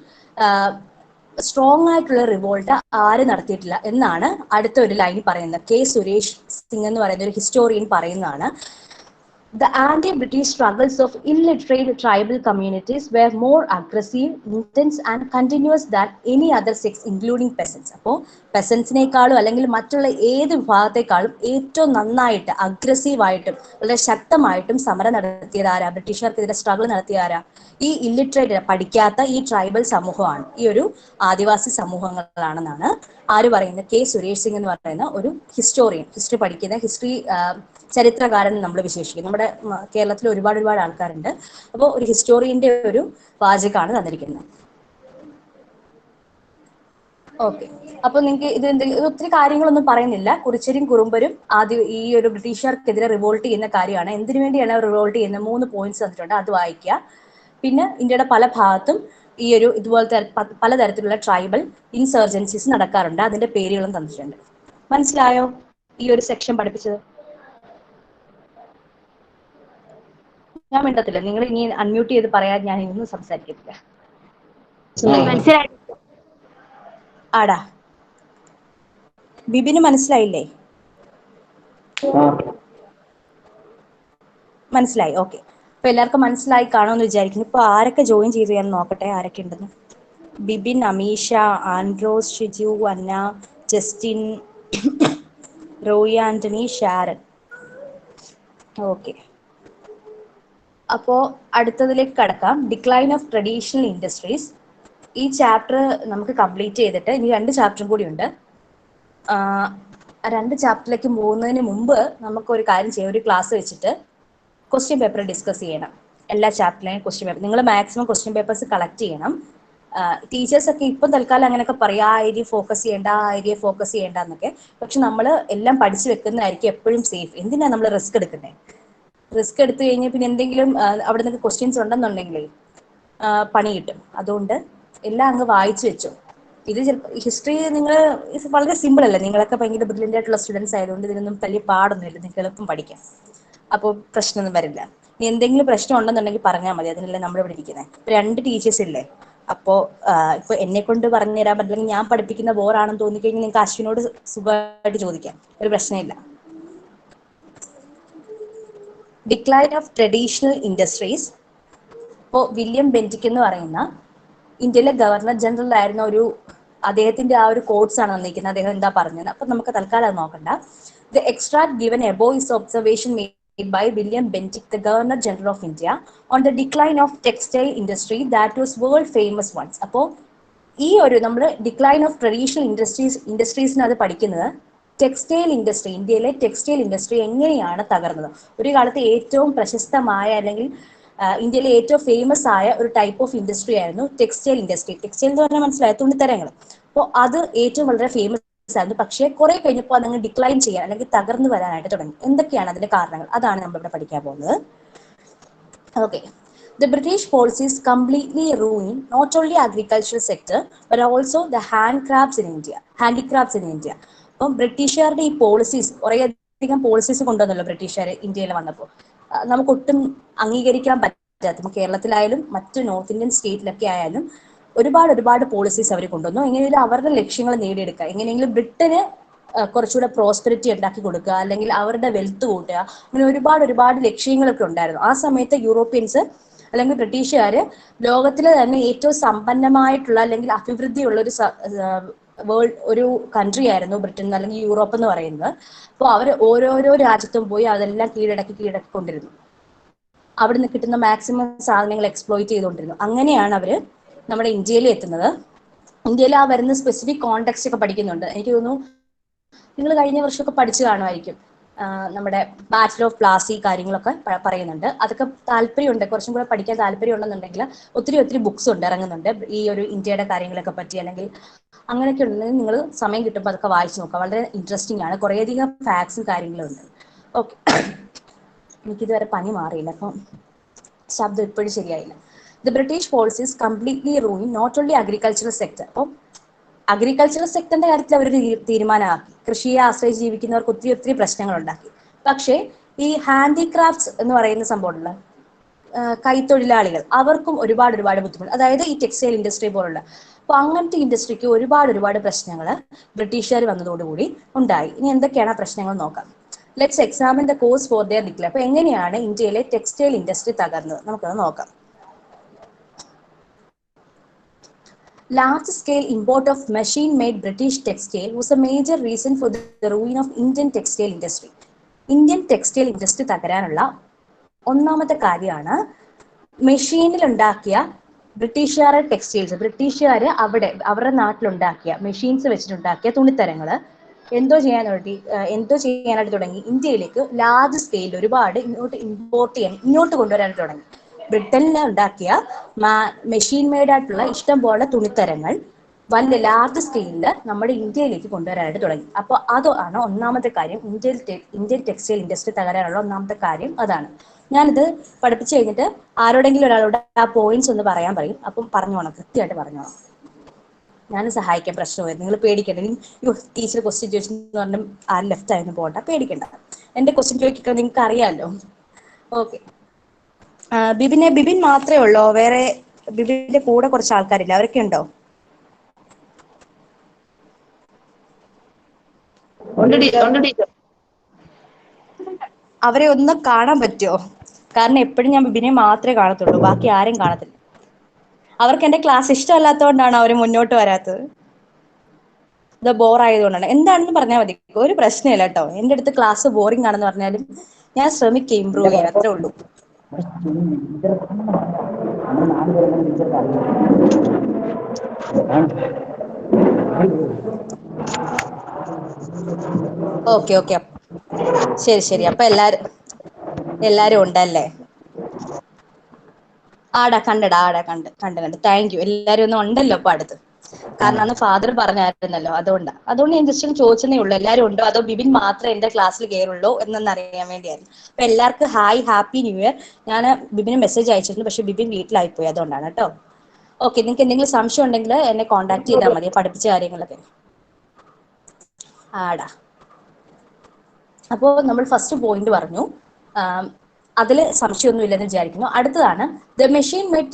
സ്ട്രോങ് ആയിട്ടുള്ള റിവോൾട്ട് ആരും നടത്തിയിട്ടില്ല എന്നാണ് അടുത്ത ഒരു ലൈൻ പറയുന്നത്. K. സുരേഷ് സിംഗ് എന്ന് പറയുന്ന ഒരു ഹിസ്റ്റോറിയൻ പറയുന്നതാണ്. The anti-British struggles of illiterate tribal communities were more aggressive, intense and continuous than any other sects, including peasants. അപ്പോൾ പെസൻസിനേക്കാളും അല്ലെങ്കിൽ മറ്റുള്ള ഏത് വിഭാഗത്തെക്കാളും ഏറ്റവും നന്നായിട്ട് അഗ്രസീവായിട്ടും വളരെ ശക്തമായിട്ടും സമരം നടത്തിയത് ആരാ? ബ്രിട്ടീഷുകാർക്കെതിരെ സ്ട്രഗിൾ നടത്തിയ ആരാ? ഈ ഇല്ലിറ്ററേറ്റ്, പഠിക്കാത്ത ഈ ട്രൈബൽ സമൂഹമാണ്, ഈ ഒരു ആദിവാസി സമൂഹങ്ങളാണെന്നാണ് ആര് പറയുന്നത്? K. സുരേഷ് സിംഗ് എന്ന് പറയുന്ന ഒരു ഹിസ്റ്റോറിയൻ, ഹിസ്റ്ററി പഠിക്കുന്ന ചരിത്രകാരൻ നമ്മൾ വിശേഷിക്കും. നമ്മുടെ കേരളത്തിൽ ഒരുപാട് ആൾക്കാരുണ്ട്. അപ്പോൾ ഒരു ഹിസ്റ്റോറിയന്റെ ഒരു വാചകമാണ് തന്നിരിക്കുന്നത്. ഓക്കെ. അപ്പൊ നിങ്ങൾക്ക് ഇത് ഒത്തിരി കാര്യങ്ങളൊന്നും പറയുന്നില്ല. കുറിച്യരും കുറുമ്പരും ആദ്യം ഈ ഒരു ബ്രിട്ടീഷുകാർക്കെതിരെ റിവോൾട്ട് ചെയ്യുന്ന കാര്യമാണ്. എന്തിനു വേണ്ടിയാണ് റിവോൾട്ട് ചെയ്യുന്നത്? 3 പോയിന്റ്സ് തന്നിട്ടുണ്ട്, അത് വായിക്കുക. പിന്നെ ഇന്ത്യയുടെ പല ഭാഗത്തും ഈ ഒരു ഇതുപോലത്തെ പലതരത്തിലുള്ള ട്രൈബൽ ഇൻസർജൻസീസ് നടക്കാറുണ്ട്. അതിന്റെ പേരുകളും തന്നിട്ടുണ്ട്. മനസ്സിലായോ ഈ ഒരു സെക്ഷൻ പഠിപ്പിച്ചത്? ഞാൻ മിണ്ടത്തില്ല, നിങ്ങൾ ഇനി അൺമ്യൂട്ട് ചെയ്ത് പറയാൻ ഞാൻ ഇന്നും സംസാരിക്കത്തില്ല. ആടാ, ബിബിന് മനസ്സിലായില്ലേ? മനസ്സിലായി. ഓക്കെ. അപ്പൊ എല്ലാവർക്കും മനസ്സിലായി കാണുമെന്ന് വിചാരിക്കുന്നു. ഇപ്പൊ ആരൊക്കെ ജോയിൻ ചെയ്തു ഞാൻ നോക്കട്ടെ, ആരൊക്കെ ഉണ്ടെന്ന്. Bibin, Ameesha, Andros, Shiju, Anna, Justin, Roy Antony, Sharon. Okay. അപ്പോൾ അടുത്തതിലേക്ക് കടക്കാം. Decline of traditional industries. ഈ ചാപ്റ്റർ നമുക്ക് കംപ്ലീറ്റ് ചെയ്തിട്ട് ഇനി 2 ചാപ്റ്ററും കൂടി ഉണ്ട്. 2 ചാപ്റ്ററിലേക്ക് പോകുന്നതിന് മുമ്പ് നമുക്കൊരു കാര്യം ചെയ്യാം. ഒരു ക്ലാസ് വെച്ചിട്ട് ക്വസ്റ്റ്യൻ പേപ്പർ ഡിസ്കസ് ചെയ്യണം. എല്ലാ ചാപ്റ്ററിലെയും ക്വസ്റ്റ്യൻ പേപ്പർ നിങ്ങൾ മാക്സിമം ക്വസ്റ്റ്യൻ പേപ്പേഴ്സ് കളക്ട് ചെയ്യണം. ടീച്ചേഴ്സ് ഒക്കെ ഇപ്പം തൽക്കാലം അങ്ങനെയൊക്കെ പറയാം, ആ ഏരിയ ഫോക്കസ് ചെയ്യേണ്ട, ആ ഏരിയ ഫോക്കസ് ചെയ്യേണ്ട എന്നൊക്കെ. പക്ഷെ നമ്മൾ എല്ലാം പഠിച്ചു വെക്കുന്നതായിരിക്കും എപ്പോഴും സേഫ്. എന്തിനാണ് നമ്മൾ റിസ്ക് എടുക്കുന്നത്? റിസ്ക് എടുത്തു കഴിഞ്ഞാൽ പിന്നെ എന്തെങ്കിലും അവിടെ നിന്ന് ക്വസ്റ്റ്യൻസ് ഉണ്ടെന്നുണ്ടെങ്കിലേ പണി കിട്ടും. അതുകൊണ്ട് എല്ലാം അങ്ങ് വായിച്ചു വെച്ചു. ഇത് ചിലപ്പോൾ ഹിസ്റ്ററി നിങ്ങൾ വളരെ സിമ്പിൾ അല്ലേ, നിങ്ങളൊക്കെ ഭയങ്കര ബ്രില്യൻ്റ് ആയിട്ടുള്ള സ്റ്റുഡൻസ് ആയതുകൊണ്ട് ഇതിനൊന്നും വലിയ പാടൊന്നുമില്ല, നിങ്ങൾക്ക് എളുപ്പം പഠിക്കാം. അപ്പോൾ പ്രശ്നമൊന്നും വരില്ല. ഇനി എന്തെങ്കിലും പ്രശ്നം ഉണ്ടെന്നുണ്ടെങ്കിൽ പറഞ്ഞാൽ മതി, അതിനല്ലേ നമ്മളിവിടെ ഇരിക്കുന്നത്. 2 ടീച്ചേഴ്സ് ഇല്ലേ, അപ്പോൾ ഇപ്പോൾ എന്നെ കൊണ്ട് പറഞ്ഞു തരാൻ പറ്റില്ലെങ്കിൽ ഞാൻ പഠിപ്പിക്കുന്ന ബോറാണെന്ന് തോന്നിക്കഴിഞ്ഞാൽ നിങ്ങൾക്ക് അശ്വിനോട് സുഖമായിട്ട് ചോദിക്കാം, ഒരു പ്രശ്നമില്ല. Decline of traditional industries. ഇപ്പോൾ വില്യം ബെന്റിക് എന്ന് പറയുന്ന ഇന്ത്യയിലെ ഗവർണർ ജനറൽ ആയിരുന്ന അദ്ദേഹത്തിന്റെ ആ ഒരു കോട്ട്സ് ആണ് വന്നിരിക്കുന്നത്. അദ്ദേഹം എന്താ പറഞ്ഞത്? അപ്പൊ നമുക്ക് തൽക്കാലം അത് നോക്കണ്ട. The extract given above is observation made by William Bentinck, the Governor General of India, on the decline of textile industry that was world famous once. അപ്പോൾ ഈ ഒരു നമ്മൾ ഡിക്ലൈൻ ഓഫ് ട്രഡീഷണൽ ഇൻഡസ്ട്രീസിന് അത് പഠിക്കുന്നത് ടെക്സ്റ്റൈൽ ഇൻഡസ്ട്രി, ഇന്ത്യയിലെ textile industry എങ്ങനെയാണ് തകർന്നത്. ഒരു കാലത്ത് ഏറ്റവും പ്രശസ്തമായ അല്ലെങ്കിൽ ഇന്ത്യയിലെ ഏറ്റവും ഫേമസ് ആയ ഒരു ടൈപ്പ് ഓഫ് ഇൻഡസ്ട്രി ആയിരുന്നു ടെക്സ്റ്റൈൽ ഇൻഡസ്ട്രി. ടെക്സ്റ്റൈൽ എന്ന് പറഞ്ഞാൽ മനസ്സിലായ തുണിത്തരങ്ങൾ. അപ്പോൾ അത് ഏറ്റവും വളരെ ഫേമസ് ആയിരുന്നു. പക്ഷേ കുറെ കഴിഞ്ഞപ്പോൾ അതങ്ങ് ഡിക്ലൈൻ ചെയ്യാൻ അല്ലെങ്കിൽ തകർന്നു വരാനായിട്ട് തുടങ്ങി. എന്തൊക്കെയാണ് അതിന്റെ കാരണങ്ങൾ? അതാണ് നമ്മളിവിടെ പഠിക്കാൻ പോകുന്നത്. Okay. The British policies completely ruined not only agricultural sector but also the handicrafts in India. അപ്പം ബ്രിട്ടീഷുകാരുടെ ഈ പോളിസീസ്, കുറേയധികം പോളിസീസ് കൊണ്ടുവന്നല്ലോ ബ്രിട്ടീഷുകാർ ഇന്ത്യയിൽ വന്നപ്പോൾ. നമുക്കൊട്ടും അംഗീകരിക്കാൻ പറ്റാത്ത, കേരളത്തിലായാലും മറ്റ് നോർത്ത് ഇന്ത്യൻ സ്റ്റേറ്റിലൊക്കെ ആയാലും ഒരുപാട് പോളിസീസ് അവർ കൊണ്ടുവന്നു. എങ്ങനെയെങ്കിലും അവരുടെ ലക്ഷ്യങ്ങൾ നേടിയെടുക്കുക, എങ്ങനെയെങ്കിലും ബ്രിട്ടന് കുറച്ചുകൂടെ പ്രോസ്പെരിറ്റി ഉണ്ടാക്കി കൊടുക്കുക, അല്ലെങ്കിൽ അവരുടെ വെൽത്ത് കൂട്ടുക, അങ്ങനെ ഒരുപാട് ലക്ഷ്യങ്ങളൊക്കെ ഉണ്ടായിരുന്നു. ആ സമയത്ത് യൂറോപ്യൻസ് അല്ലെങ്കിൽ ബ്രിട്ടീഷുകാർ ലോകത്തിലെ തന്നെ ഏറ്റവും സമ്പന്നമായിട്ടുള്ള അല്ലെങ്കിൽ അഭിവൃദ്ധിയുള്ള ഒരു കൺട്രി ആയിരുന്നു ബ്രിട്ടൻ അല്ലെങ്കിൽ യൂറോപ്പ് എന്ന് പറയുന്നത്. അപ്പോൾ അവർ ഓരോരോ രാജ്യത്തും പോയി അതെല്ലാം കീഴടക്കിക്കൊണ്ടിരുന്നു. അവിടെ നിന്ന് കിട്ടുന്ന മാക്സിമം സാധനങ്ങൾ എക്സ്പ്ലോയിറ്റ് ചെയ്തുകൊണ്ടിരുന്നു. അങ്ങനെയാണ് അവർ നമ്മുടെ ഇന്ത്യയിൽ എത്തുന്നത്. ഇന്ത്യയിൽ ആ വരുന്ന സ്പെസിഫിക് കോണ്ടെക്സ്റ്റ് ഒക്കെ പഠിക്കുന്നുണ്ട്. എനിക്ക് തോന്നുന്നു നിങ്ങൾ കഴിഞ്ഞ വർഷമൊക്കെ പഠിച്ചു കാണുമായിരിക്കും. നമ്മുടെ ബാറ്റിൽ ഓഫ് പ്ലാസി കാര്യങ്ങളൊക്കെ പറയുന്നുണ്ട്. അതൊക്കെ താല്പര്യമുണ്ട്, കുറച്ചും കൂടെ പഠിക്കാൻ താല്പര്യം ഉണ്ടെന്നുണ്ടെങ്കിൽ ഒത്തിരി ബുക്സ് ഉണ്ട്, ഇറങ്ങുന്നുണ്ട് ഈ ഒരു ഇന്ത്യയുടെ കാര്യങ്ങളൊക്കെ പറ്റി. അല്ലെങ്കിൽ അങ്ങനെയൊക്കെ ഉണ്ടെങ്കിൽ നിങ്ങൾ സമയം കിട്ടുമ്പോൾ അതൊക്കെ വായിച്ചു നോക്കുക. വളരെ ഇൻട്രസ്റ്റിംഗ് ആണ്, കുറേയധികം ഫാക്ട്സും കാര്യങ്ങളും ഉണ്ട്. ഓക്കെ, എനിക്കിതുവരെ പനി മാറിയില്ല, അപ്പം ശബ്ദം ഇപ്പോഴും ശരിയായില്ല. The British policies completely ruin not only agricultural sector. അപ്പം അഗ്രികൾച്ചറൽ സെക്ടറിന്റെ കാര്യത്തിൽ അവർ തീരുമാനമാക്കി. കൃഷിയെ ആശ്രയിച്ച് ജീവിക്കുന്നവർക്ക് ഒത്തിരി പ്രശ്നങ്ങൾ ഉണ്ടാക്കി. പക്ഷേ ഈ ഹാൻഡിക്രാഫ്റ്റ്സ് എന്ന് പറയുന്ന സംഭവമുള്ള കൈത്തൊഴിലാളികൾ, അവർക്കും ഒരുപാട് ബുദ്ധിമുട്ട്. അതായത് ഈ ടെക്സ്റ്റൈൽ ഇൻഡസ്ട്രി പോലുള്ള, അപ്പൊ അങ്ങനത്തെ ഇൻഡസ്ട്രിക്ക് ഒരുപാട് പ്രശ്നങ്ങൾ ബ്രിട്ടീഷുകാർ വന്നതോടുകൂടി ഉണ്ടായി. ഇനി എന്തൊക്കെയാണ് ആ പ്രശ്നങ്ങൾ നോക്കാം. Let's examine the cause for their decline. അപ്പൊ എങ്ങനെയാണ് ഇന്ത്യയിലെ ടെക്സ്റ്റൈൽ ഇൻഡസ്ട്രി തകർന്നത് നമുക്കത് നോക്കാം. Large-scale import of machine-made British textile was a major reason for the ruin of Indian textile industry. Indian textile industry തകരാനുള്ള ഒന്നാമത്തെ കാര്യമാണ് മെഷീനിൽ ഉണ്ടാക്കിയ ബ്രിട്ടീഷുകാരുടെ ടെക്സ്റ്റൈൽസ്. ബ്രിട്ടീഷുകാർ അവരുടെ നാട്ടിലുണ്ടാക്കിയ മെഷീൻസ് വെച്ചിട്ടുണ്ടാക്കിയ തുണിത്തരങ്ങൾ എന്തോ ചെയ്യാനായിട്ട് തുടങ്ങി. ഇന്ത്യയിലേക്ക് ലാർജ് സ്കെയിലിൽ ഒരുപാട് ഇങ്ങോട്ട് കൊണ്ടുവരാനായിട്ട് തുടങ്ങി. ബ്രിട്ടനിൽ ഉണ്ടാക്കിയ മെഷീൻ മെയ്ഡ് ആയിട്ടുള്ള ഇഷ്ടം പോലെ തുണിത്തരങ്ങൾ വലിയ ലാർജ് സ്കെയിലിൽ നമ്മുടെ ഇന്ത്യയിലേക്ക് കൊണ്ടുവരാനായിട്ട് തുടങ്ങി. അപ്പോൾ അതാണ് ഒന്നാമത്തെ കാര്യം. ഇന്ത്യൻ ടെക്സ്റ്റൈൽ ഇൻഡസ്ട്രി തകരാനുള്ള ഒന്നാമത്തെ കാര്യം അതാണ്. ഞാനിത് പഠിപ്പിച്ചു കഴിഞ്ഞിട്ട് ആരോടെങ്കിലും ഒരാളോട് ആ പോയിന്റ്സ് ഒന്ന് പറയാൻ പറയും. അപ്പം പറഞ്ഞോണം, കൃത്യമായിട്ട് പറഞ്ഞോണം. ഞാൻ സഹായിക്കാൻ പ്രശ്നമായിരുന്നു, നിങ്ങൾ പേടിക്കണ്ട. ടീച്ചർ ക്വസ്റ്റ്യൻ ചോദിച്ചെന്ന് പറഞ്ഞാൽ ആരും ലെഫ്റ്റ് ആയിരുന്നു പോകണ്ട, പേടിക്കണ്ട. എൻ്റെ ക്വസ്റ്റ്യൻ ചോദിക്കുക നിങ്ങൾക്ക് അറിയാമല്ലോ. ഓക്കെ, ബിബിൻ മാത്രമേ ഉള്ളോ? വേറെ ബിബിന്റെ കൂടെ കുറച്ച് ആൾക്കാരില്ല, അവരൊക്കെ ഉണ്ടോ? അവരെ ഒന്ന് കാണാൻ പറ്റുമോ? കാരണം എപ്പോഴും ഞാൻ ബിബിനെ മാത്രമേ കാണത്തുള്ളൂ, ബാക്കി ആരും കാണത്തില്ല. അവർക്ക് എന്റെ ക്ലാസ് ഇഷ്ടമല്ലാത്തതുകൊണ്ടാണ് അവർ മുന്നോട്ട് വരാത്തത്. ഇത് ബോറായതുകൊണ്ടാണ്. എന്താണെന്ന് പറഞ്ഞാൽ മതി, ഒരു പ്രശ്നമില്ല കേട്ടോ. എൻ്റെ അടുത്ത് ക്ലാസ് ബോറിംഗ് ആണെന്ന് പറഞ്ഞാലും ഞാൻ ശ്രമിക്കുക ഇമ്പ്രൂവ് ചെയ്യാൻ, അത്രേ ഉള്ളൂ. നമ്മൾ 4 പേരും ടീച്ചർക്ക് ഓക്കെ ഓക്കെ, ശരി ശരി. അപ്പൊ എല്ലാരും ഉണ്ടല്ലേ? കണ്ട്. Thank you. എല്ലാരും ഒന്നും ഉണ്ടല്ലോ അപ്പൊ അടുത്ത്. കാരണം അന്ന് ഫാദർ പറഞ്ഞായിരുന്നല്ലോ, അതുകൊണ്ട് ഞാൻ ജസ്റ്റ് ചോദിച്ചതേ ഉള്ളൂ, എല്ലാരും ഉണ്ടോ അതോ ബിബിൻ മാത്രമേ എന്റെ ക്ലാസ്സിൽ കയറുള്ളൂ എന്നൊന്ന് അറിയാൻ വേണ്ടിയായിരുന്നു. അപ്പൊ എല്ലാവർക്കും ഹായ്, ഹാപ്പി ന്യൂ ഇയർ. ഞാൻ ബിബിന് മെസ്സേജ് അയച്ചിരുന്നു, പക്ഷെ ബിബിൻ വീട്ടിലായിപ്പോയി, അതുകൊണ്ടാണ് കേട്ടോ. ഓക്കെ, നിങ്ങൾക്ക് എന്തെങ്കിലും സംശയം ഉണ്ടെങ്കിൽ എന്നെ കോൺടാക്ട് ചെയ്താൽ മതി, പഠിപ്പിച്ച കാര്യങ്ങളൊക്കെ. ആടാ. അപ്പോൾ നമ്മൾ ഫസ്റ്റ് പോയിന്റ് പറഞ്ഞു, അതിൽ സംശയമൊന്നും ഇല്ലെന്ന് വിചാരിക്കുന്നു. അടുത്തതാണ്, the machine made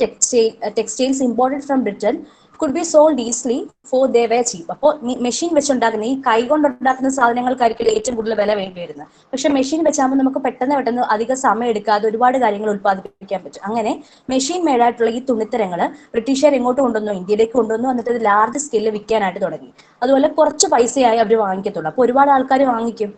textiles imported from Britain could be sold easily for they were cheap. അപ്പോൾ മെഷീൻ വെച്ചുണ്ടാക്കുന്ന ഈ കൈ കൊണ്ടുണ്ടാക്കുന്ന സാധനങ്ങൾക്കായിരിക്കും ഏറ്റവും കൂടുതൽ വില വേണ്ടി വരുന്നത്. പക്ഷെ മെഷീൻ വെച്ചാകുമ്പോൾ നമുക്ക് പെട്ടെന്ന് അധികം സമയം എടുക്കാതെ ഒരുപാട് കാര്യങ്ങൾ ഉത്പാദിപ്പിക്കാൻ പറ്റും. അങ്ങനെ മെഷീൻ മേഡായിട്ടുള്ള ഈ തുണിത്തരങ്ങൾ ബ്രിട്ടീഷുകാർ എങ്ങോട്ട് കൊണ്ടുവന്നു? ഇന്ത്യയിലേക്ക് കൊണ്ടുവന്നു. എന്നിട്ട് അത് ലാർജ് സ്കെയിലിൽ വിൽക്കാനായിട്ട് തുടങ്ങി. അതുപോലെ കുറച്ച് പൈസയായി അവർ വാങ്ങിക്കത്തുള്ളൂ. അപ്പോൾ ഒരുപാട് ആൾക്കാർ വാങ്ങിക്കും.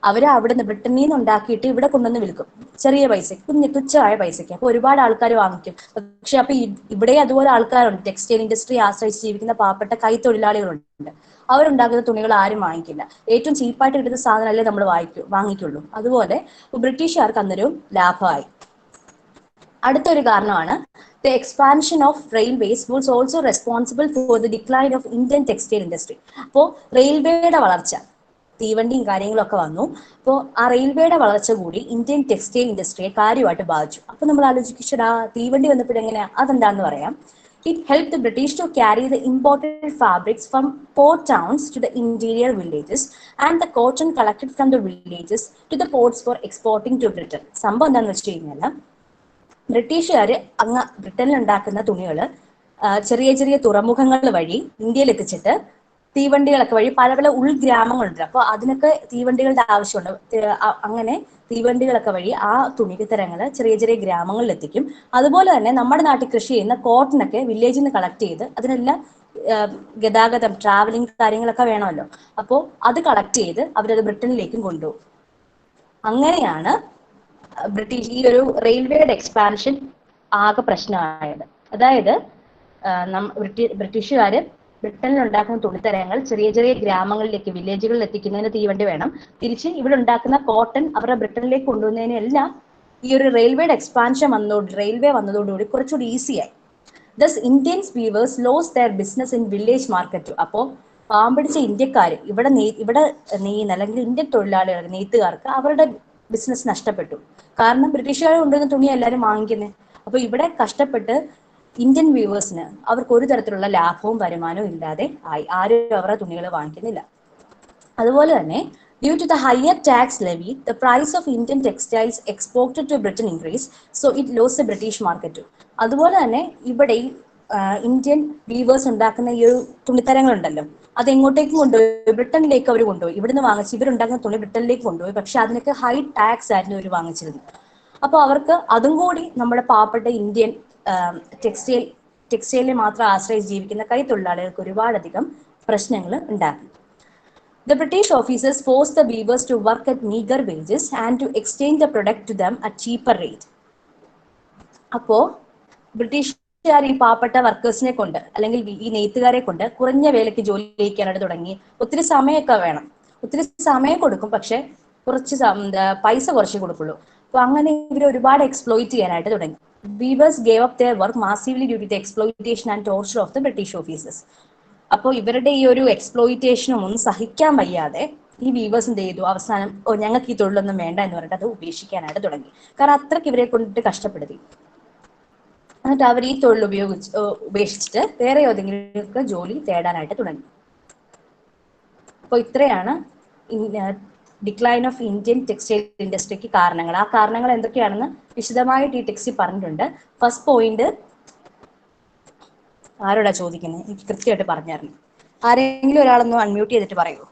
അവർ അവിടുന്ന് ബ്രിട്ടനിൽ നിന്ന് ഉണ്ടാക്കിയിട്ട് ഇവിടെ കൊണ്ടുവന്ന് വിൽക്കും, ചെറിയ പൈസക്ക്, തുച്ഛമായ പൈസക്ക്. അപ്പൊ ഒരുപാട് ആൾക്കാർ വാങ്ങിക്കും. പക്ഷെ അപ്പൊ ഇവിടെ അതുപോലെ ആൾക്കാരുണ്ട്, ടെക്സ്റ്റൈൽ ഇൻഡസ്ട്രി ആശ്രയിച്ച് ജീവിക്കുന്ന പാവപ്പെട്ട കൈത്തൊഴിലാളികളുണ്ട്. അവരുണ്ടാക്കുന്ന തുണികൾ ആരും വാങ്ങിക്കില്ല. ഏറ്റവും ചീപ്പായിട്ട് കിട്ടുന്ന സാധനമല്ലേ നമ്മൾ വാങ്ങിക്കുള്ളൂ. അതുപോലെ ബ്രിട്ടീഷുകാർക്ക് അന്നേരവും ലാഭമായി. അടുത്തൊരു കാരണമാണ്, the expansion of railways was also responsible for the decline of Indian textile industry. അപ്പോൾ റെയിൽവേയുടെ വളർച്ച, തീവണ്ടിയും കാര്യങ്ങളും ഒക്കെ വന്നു. അപ്പോൾ ആ റെയിൽവേയുടെ വളർച്ച കൂടി ഇന്ത്യൻ ടെക്സ്റ്റൈൽ ഇൻഡസ്ട്രിയെ കാര്യമായിട്ട് ബാധിച്ചു. അപ്പൊ നമ്മൾ ആലോചിക്കടാ, തീവണ്ടി വന്നപ്പോഴെങ്ങനെയാ? അതെന്താണെന്ന് പറയാം. It help the British to carry the imported fabrics from port towns to the interior villages and the cotton collected from the villages to the ports for exporting to Britain. സംഭവം എന്താണെന്ന് വെച്ച് കഴിഞ്ഞാൽ, ബ്രിട്ടീഷുകാർ അങ്ങ് ബ്രിട്ടനിൽ ഉണ്ടാക്കുന്ന തുണികൾ ചെറിയ ചെറിയ തുറമുഖങ്ങൾ വഴി ഇന്ത്യയിൽ എത്തിച്ചിട്ട് തീവണ്ടികളൊക്കെ വഴി പല പല ഉൾഗ്രാമങ്ങളുണ്ട്. അപ്പോൾ അതിനൊക്കെ തീവണ്ടികളുടെ ആവശ്യമുണ്ട്. അങ്ങനെ തീവണ്ടികളൊക്കെ വഴി ആ തുണിത്തരങ്ങൾ ചെറിയ ചെറിയ ഗ്രാമങ്ങളിൽ എത്തിക്കും. അതുപോലെ തന്നെ നമ്മുടെ നാട്ടിൽ കൃഷി ചെയ്യുന്ന കോട്ടനൊക്കെ വില്ലേജിൽ നിന്ന് കളക്ട് ചെയ്ത്, അതിനെല്ലാം ഗതാഗതം, ട്രാവലിംഗ് കാര്യങ്ങളൊക്കെ വേണമല്ലോ. അപ്പോൾ അത് കളക്ട് ചെയ്ത് അവരത് ബ്രിട്ടനിലേക്കും കൊണ്ടുപോകും. അങ്ങനെയാണ് ബ്രിട്ടീഷ് ഈ ഒരു റെയിൽവേയുടെ എക്സ്പാൻഷൻ ആകെ പ്രശ്നമായത്. അതായത് ബ്രിട്ടീഷുകാർ ബ്രിട്ടനിൽ ഉണ്ടാക്കുന്ന തുണിത്തരങ്ങൾ ചെറിയ ചെറിയ ഗ്രാമങ്ങളിലേക്ക്, വില്ലേജുകളിൽ എത്തിക്കുന്നതിന് തീവണ്ടി വേണം. തിരിച്ച് ഇവിടെ ഉണ്ടാക്കുന്ന കോട്ടൺ അവരുടെ ബ്രിട്ടനിലേക്ക് കൊണ്ടുവന്നതിനെല്ലാം ഈ ഒരു റെയിൽവേയുടെ എക്സ്പാൻഷൻ റെയിൽവേ വന്നതോടുകൂടി കുറച്ചുകൂടി ഈസിയായി. Thus Indians weavers lose their business in village market. അപ്പോൾ പാമ്പിടിച്ച ഇന്ത്യക്കാർ ഇവിടെ നെയ്യുന്ന അല്ലെങ്കിൽ ഇന്ത്യൻ തൊഴിലാളികൾ, നെയ്ത്തുകാർക്ക് അവരുടെ ബിസിനസ് നഷ്ടപ്പെട്ടു. കാരണം ബ്രിട്ടീഷുകാർ കൊണ്ടുവന്ന തുണി എല്ലാവരും വാങ്ങിക്കുന്നത്. അപ്പൊ ഇവിടെ കഷ്ടപ്പെട്ട് ഇന്ത്യൻ വ്യൂവേഴ്സിന് അവർക്ക് ഒരു തരത്തിലുള്ള ലാഭവും വരുമാനവും ഇല്ലാതെ ആയി. ആരും അവരുടെ തുണികൾ വാങ്ങിക്കുന്നില്ല. അതുപോലെ തന്നെ due to the higher tax levy, the price of Indian textiles exported to Britain increase, so it lose the British market. അതുപോലെ തന്നെ ഇവിടെ ഇന്ത്യൻ വീവേഴ്സ് ഉണ്ടാക്കുന്ന ഈ ഒരു തുണിത്തരങ്ങളുണ്ടല്ലോ, അത് എങ്ങോട്ടേക്കും കൊണ്ടുപോയി? ബ്രിട്ടനിലേക്ക് അവർ കൊണ്ടുപോയി. ഇവിടുന്ന് വാങ്ങിച്ച് ഇവരുണ്ടാക്കുന്ന തുണി ബ്രിട്ടനിലേക്ക് കൊണ്ടുപോയി. പക്ഷെ അതിനൊക്കെ ഹൈ ടാക്സ് ആയിരുന്നു ഇവർ വാങ്ങിച്ചിരുന്നത്. അപ്പോൾ അവർക്ക് അതും കൂടി നമ്മുടെ പാവപ്പെട്ട ഇന്ത്യൻ ടെക്സ്റ്റൈലിനെ മാത്രം ആശ്രയിച്ച് ജീവിക്കുന്ന കൈത്തൊഴിലാളികൾക്ക് ഒരുപാടധികം പ്രശ്നങ്ങൾ ഉണ്ടാക്കി. The British officers forced the weavers to work at meager wages and to exchange the product to them at cheaper rate. അപ്പോൾ ബ്രിട്ടീഷുകാർ ഈ പാവപ്പെട്ട വർക്കേഴ്സിനെ കൊണ്ട്, അല്ലെങ്കിൽ ഈ നെയ്ത്തുകാരെ കൊണ്ട് കുറഞ്ഞ വേലയ്ക്ക് ജോലി ചെയ്യിക്കാനായിട്ട് തുടങ്ങി. ഒത്തിരി സമയമൊക്കെ വേണം, ഒത്തിരി സമയം കൊടുക്കും, പക്ഷെ പൈസ കുറച്ച് കൊടുക്കുള്ളൂ. അപ്പൊ അങ്ങനെ ഇവർ ഒരുപാട് എക്സ്പ്ലോയിറ്റ് ചെയ്യാനായിട്ട് തുടങ്ങി. Weavers gave up their work massively due to the exploitation and torture of the British officers. അപ്പോൾ ഇവരുടെ ഈ ഒരു എക്സ്പ്ലോയിറ്റേഷനും ഒന്നും സഹിക്കാൻ വയ്യാതെ ഈ വീവേഴ്സ് എന്ത് ചെയ്തു? അവസാനം ഞങ്ങൾക്ക് ഈ തൊഴിലൊന്നും വേണ്ട എന്ന് പറഞ്ഞിട്ട് അത് ഉപേക്ഷിക്കാനായിട്ട് തുടങ്ങി. കാരണം അത്രയ്ക്ക് ഇവരെ കൊണ്ടിട്ട് കഷ്ടപ്പെടുത്തി. എന്നിട്ട് അവർ ഈ തൊഴിൽ ഉപേക്ഷിച്ചിട്ട് വേറെ ഏതെങ്കിലുമൊക്കെ ജോലി തേടാനായിട്ട് തുടങ്ങി. അപ്പോൾ ഇത്രയാണ് ഡിക്ലൈൻ ഓഫ് ഇന്ത്യൻ ടെക്സ്റ്റൈൽ ഇൻഡസ്ട്രിക്ക് കാരണങ്ങൾ. ആ കാരണങ്ങൾ എന്തൊക്കെയാണെന്ന് വിശദമായിട്ട് ഈ ടെക്സ്റ്റിൽ പറഞ്ഞിട്ടുണ്ട്. ഫസ്റ്റ് പോയിന്റ് ആരോടാ ചോദിക്കുന്നത്? എനിക്ക് കൃത്യമായിട്ട് പറഞ്ഞായിരുന്നു. ആരെങ്കിലും ഒരാളൊന്ന് അൺമ്യൂട്ട് ചെയ്തിട്ട് പറയൂ.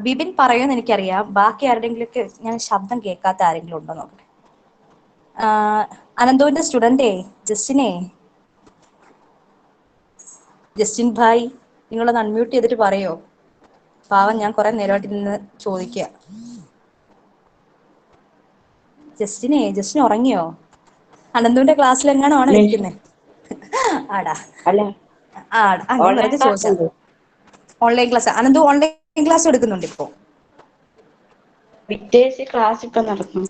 ബിബിൻ പറയുമെന്ന് എനിക്കറിയാം. ബാക്കി ആരുടെങ്കിലൊക്കെ ഞാൻ ശബ്ദം കേൾക്കാത്ത ആരെങ്കിലും ഉണ്ടോ നോക്കട്ടെ. അനന്തുവിന്റെ സ്റ്റുഡന്റേ, ജസ്റ്റിൻ ഭായ്, നിങ്ങളൊന്ന് അൺമ്യൂട്ട് ചെയ്തിട്ട് പറയോ? പാവം, ഞാൻ കുറെ നേരമായിട്ട് നിന്ന് ചോദിക്കുക. ജസ്റ്റിന് ഉറങ്ങിയോ? അനന്തുവിന്റെ ക്ലാസ്സിലെങ്ങാണോ ആണോ ഇരിക്കുന്നത്? ആടാ അല്ല, ഞാൻ ഓൺലൈൻ വെറുതെ ക്ലാസ് ചോദിച്ചാ. ഉണ്ട്. Online class Ananthu online class എടുക്കുന്നുണ്ട് ഇപ്പോ? വിക്ടേഴ്സ് ക്ലാസ് ഇപ്പൊ നടക്കുന്നു.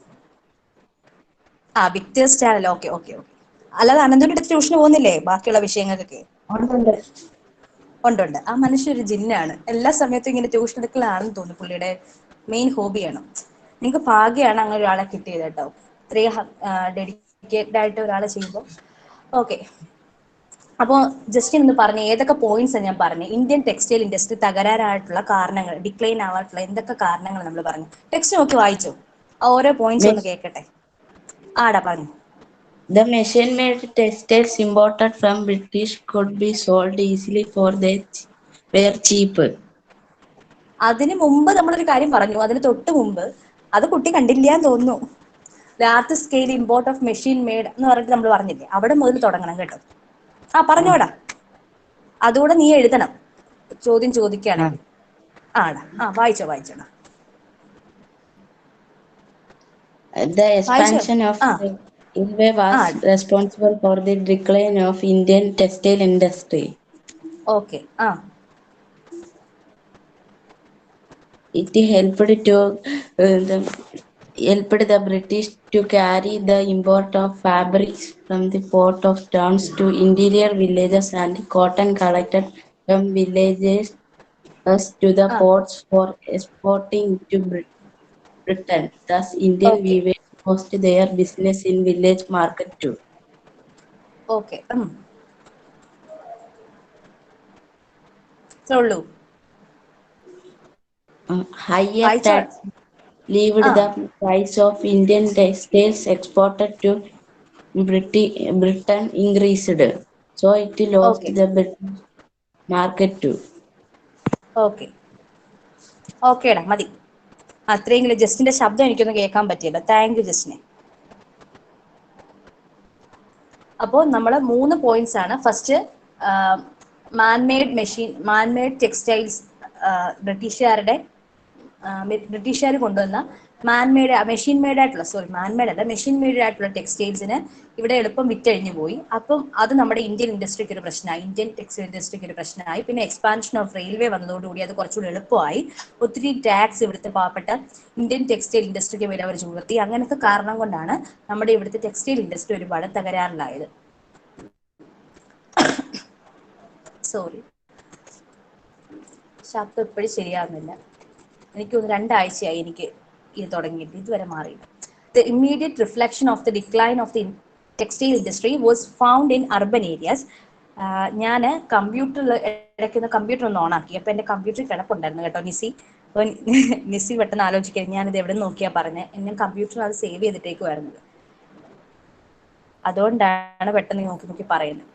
Victers channel. Okay okay okay. അല്ലാതെ അനന്തുവിന്റെ അടുത്ത് ട്യൂഷന് പോകുന്നില്ലേ ബാക്കിയുള്ള വിഷയങ്ങൾക്കൊക്കെ? ഉണ്ട്. ഉണ്ട്. ആ മനുഷ്യ ഒരു ജിന്നാണ്. എല്ലാ സമയത്തും ഇങ്ങനെ ട്യൂഷൻ എടുക്കലാണെന്ന് തോന്നുന്നു പുള്ളിയുടെ മെയിൻ ഹോബിയാണ്. നിങ്ങൾക്ക് ഭാഗ്യമാണ് അങ്ങനെ ഒരാളെ കിട്ടിയത് കേട്ടോ. ഇത്രയും ഡെഡിക്കേറ്റഡ് ആയിട്ട് ഒരാളെ ചെയ്യുമ്പോൾ. ഓക്കെ, അപ്പോൾ ജസ്റ്റ് ഒന്ന് പറഞ്ഞ ഏതൊക്കെ പോയിന്റ്സ് ഞാൻ പറഞ്ഞു. ഇന്ത്യൻ ടെക്സ്റ്റൈൽ ഇൻഡസ്ട്രി തകരാറായിട്ടുള്ള കാരണങ്ങൾ, ഡിക്ലൈൻ ആവായിട്ടുള്ള എന്തൊക്കെ കാരണങ്ങൾ നമ്മൾ പറഞ്ഞു. ടെക്സ്റ്റ് നോക്കി വായിച്ചോ, ഓരോ പോയിന്റ്സ് ഒന്ന് കേൾക്കട്ടെ. പറഞ്ഞു. The machine-made textiles imported from British could be sold easily for they were cheap. അതിന് മുമ്പ് നമ്മളൊരു കാര്യം പറഞ്ഞു, അതിന് തൊട്ട് മുമ്പ് അത് കുട്ടി കണ്ടില്ല എന്ന് തോന്നുന്നു. Large scale import of machine made എന്ന് പറഞ്ഞിട്ട് നമ്മൾ പറഞ്ഞില്ലേ, അവിടെ മുതൽ തുടങ്ങണം കേട്ടോ. പറഞ്ഞോടാ, അതുകൂടെ നീ എഴുതണം ചോദ്യം ചോദിക്കുകയാണെങ്കിൽ. വായിച്ചോടാ. The expansion of the railway was responsible for the decline of Indian textile industry. Okay. It helped the British to carry the import of fabrics from the port of towns to interior villages and cotton collected from villages to the ports for exporting to Britain. Thus, Indian okay weavers lost their business in village market too. Okay. ഉള്ളൂ. Higher tax leved the price of Indian textiles exported to Britain increased, so it lost the British market too. ഓക്കേടാ, മതി. അത്രയെങ്കിലും ജസ്റ്റിന്റെ ശബ്ദം എനിക്കൊന്ന് കേൾക്കാൻ പറ്റിയല്ലോ. Thank you ജസ്റ്റിനെ. അപ്പോൾ നമ്മൾ 3 points ആണ്. First, man-made textiles. ബ്രിട്ടീഷുകാർ കൊണ്ടുവന്ന മെഷീൻ മെയ്ഡ് ആയിട്ടുള്ള ടെക്സ്റ്റൈൽസിന് ഇവിടെ എളുപ്പം വിറ്റഴിഞ്ഞു പോയി. അപ്പം അത് നമ്മുടെ ഇന്ത്യൻ ഇൻഡസ്ട്രിക്ക് ഒരു പ്രശ്നമായി, ഇന്ത്യൻ ടെക്സ്റ്റൈൽ ഇൻഡസ്ട്രിക്ക് ഒരു പ്രശ്നമായി. പിന്നെ എക്സ്പാൻഷൻ ഓഫ് റെയിൽവേ വന്നതോടുകൂടി അത് കുറച്ചുകൂടി എളുപ്പമായി. ഒത്തിരി ടാക്സ് ഇവിടുത്തെ പാവപ്പെട്ട ഇന്ത്യൻ ടെക്സ്റ്റൈൽ ഇൻഡസ്ട്രിക്ക് മേലെ അവർ ചുമത്തി. അങ്ങനത്തെ കാരണം കൊണ്ടാണ് നമ്മുടെ ഇവിടുത്തെ ടെക്സ്റ്റൈൽ ഇൻഡസ്ട്രി ഒരുപാട് തകരാറിലായത്. സോറി, ശബ്ദം ഇപ്പോഴും ശരിയാകുന്നില്ല. എനിക്ക് 2 ആഴ്ചയായി എനിക്ക് ഇത് തുടങ്ങിയിട്ട്, ഇതുവരെ മാറിയില്ല. The immediate reflection of the decline of the textile industry was found in urban areas. ഞാൻ കമ്പ്യൂട്ടർ ഒന്ന് ഓണാക്കി. അപ്പൊ എന്റെ കമ്പ്യൂട്ടറിൽ കിടപ്പുണ്ടായിരുന്നു കേട്ടോ നിസി. അപ്പൊ നിസി പെട്ടെന്ന് ആലോചിക്കാൻ ഞാനിത് എവിടെ നോക്കിയാ പറഞ്ഞത്. എന്നെ കമ്പ്യൂട്ടറിൽ അത് സേവ് ചെയ്തിട്ടേക്കുമായിരുന്നത്, അതുകൊണ്ടാണ് പെട്ടെന്ന് നോക്കി പറയുന്നത്.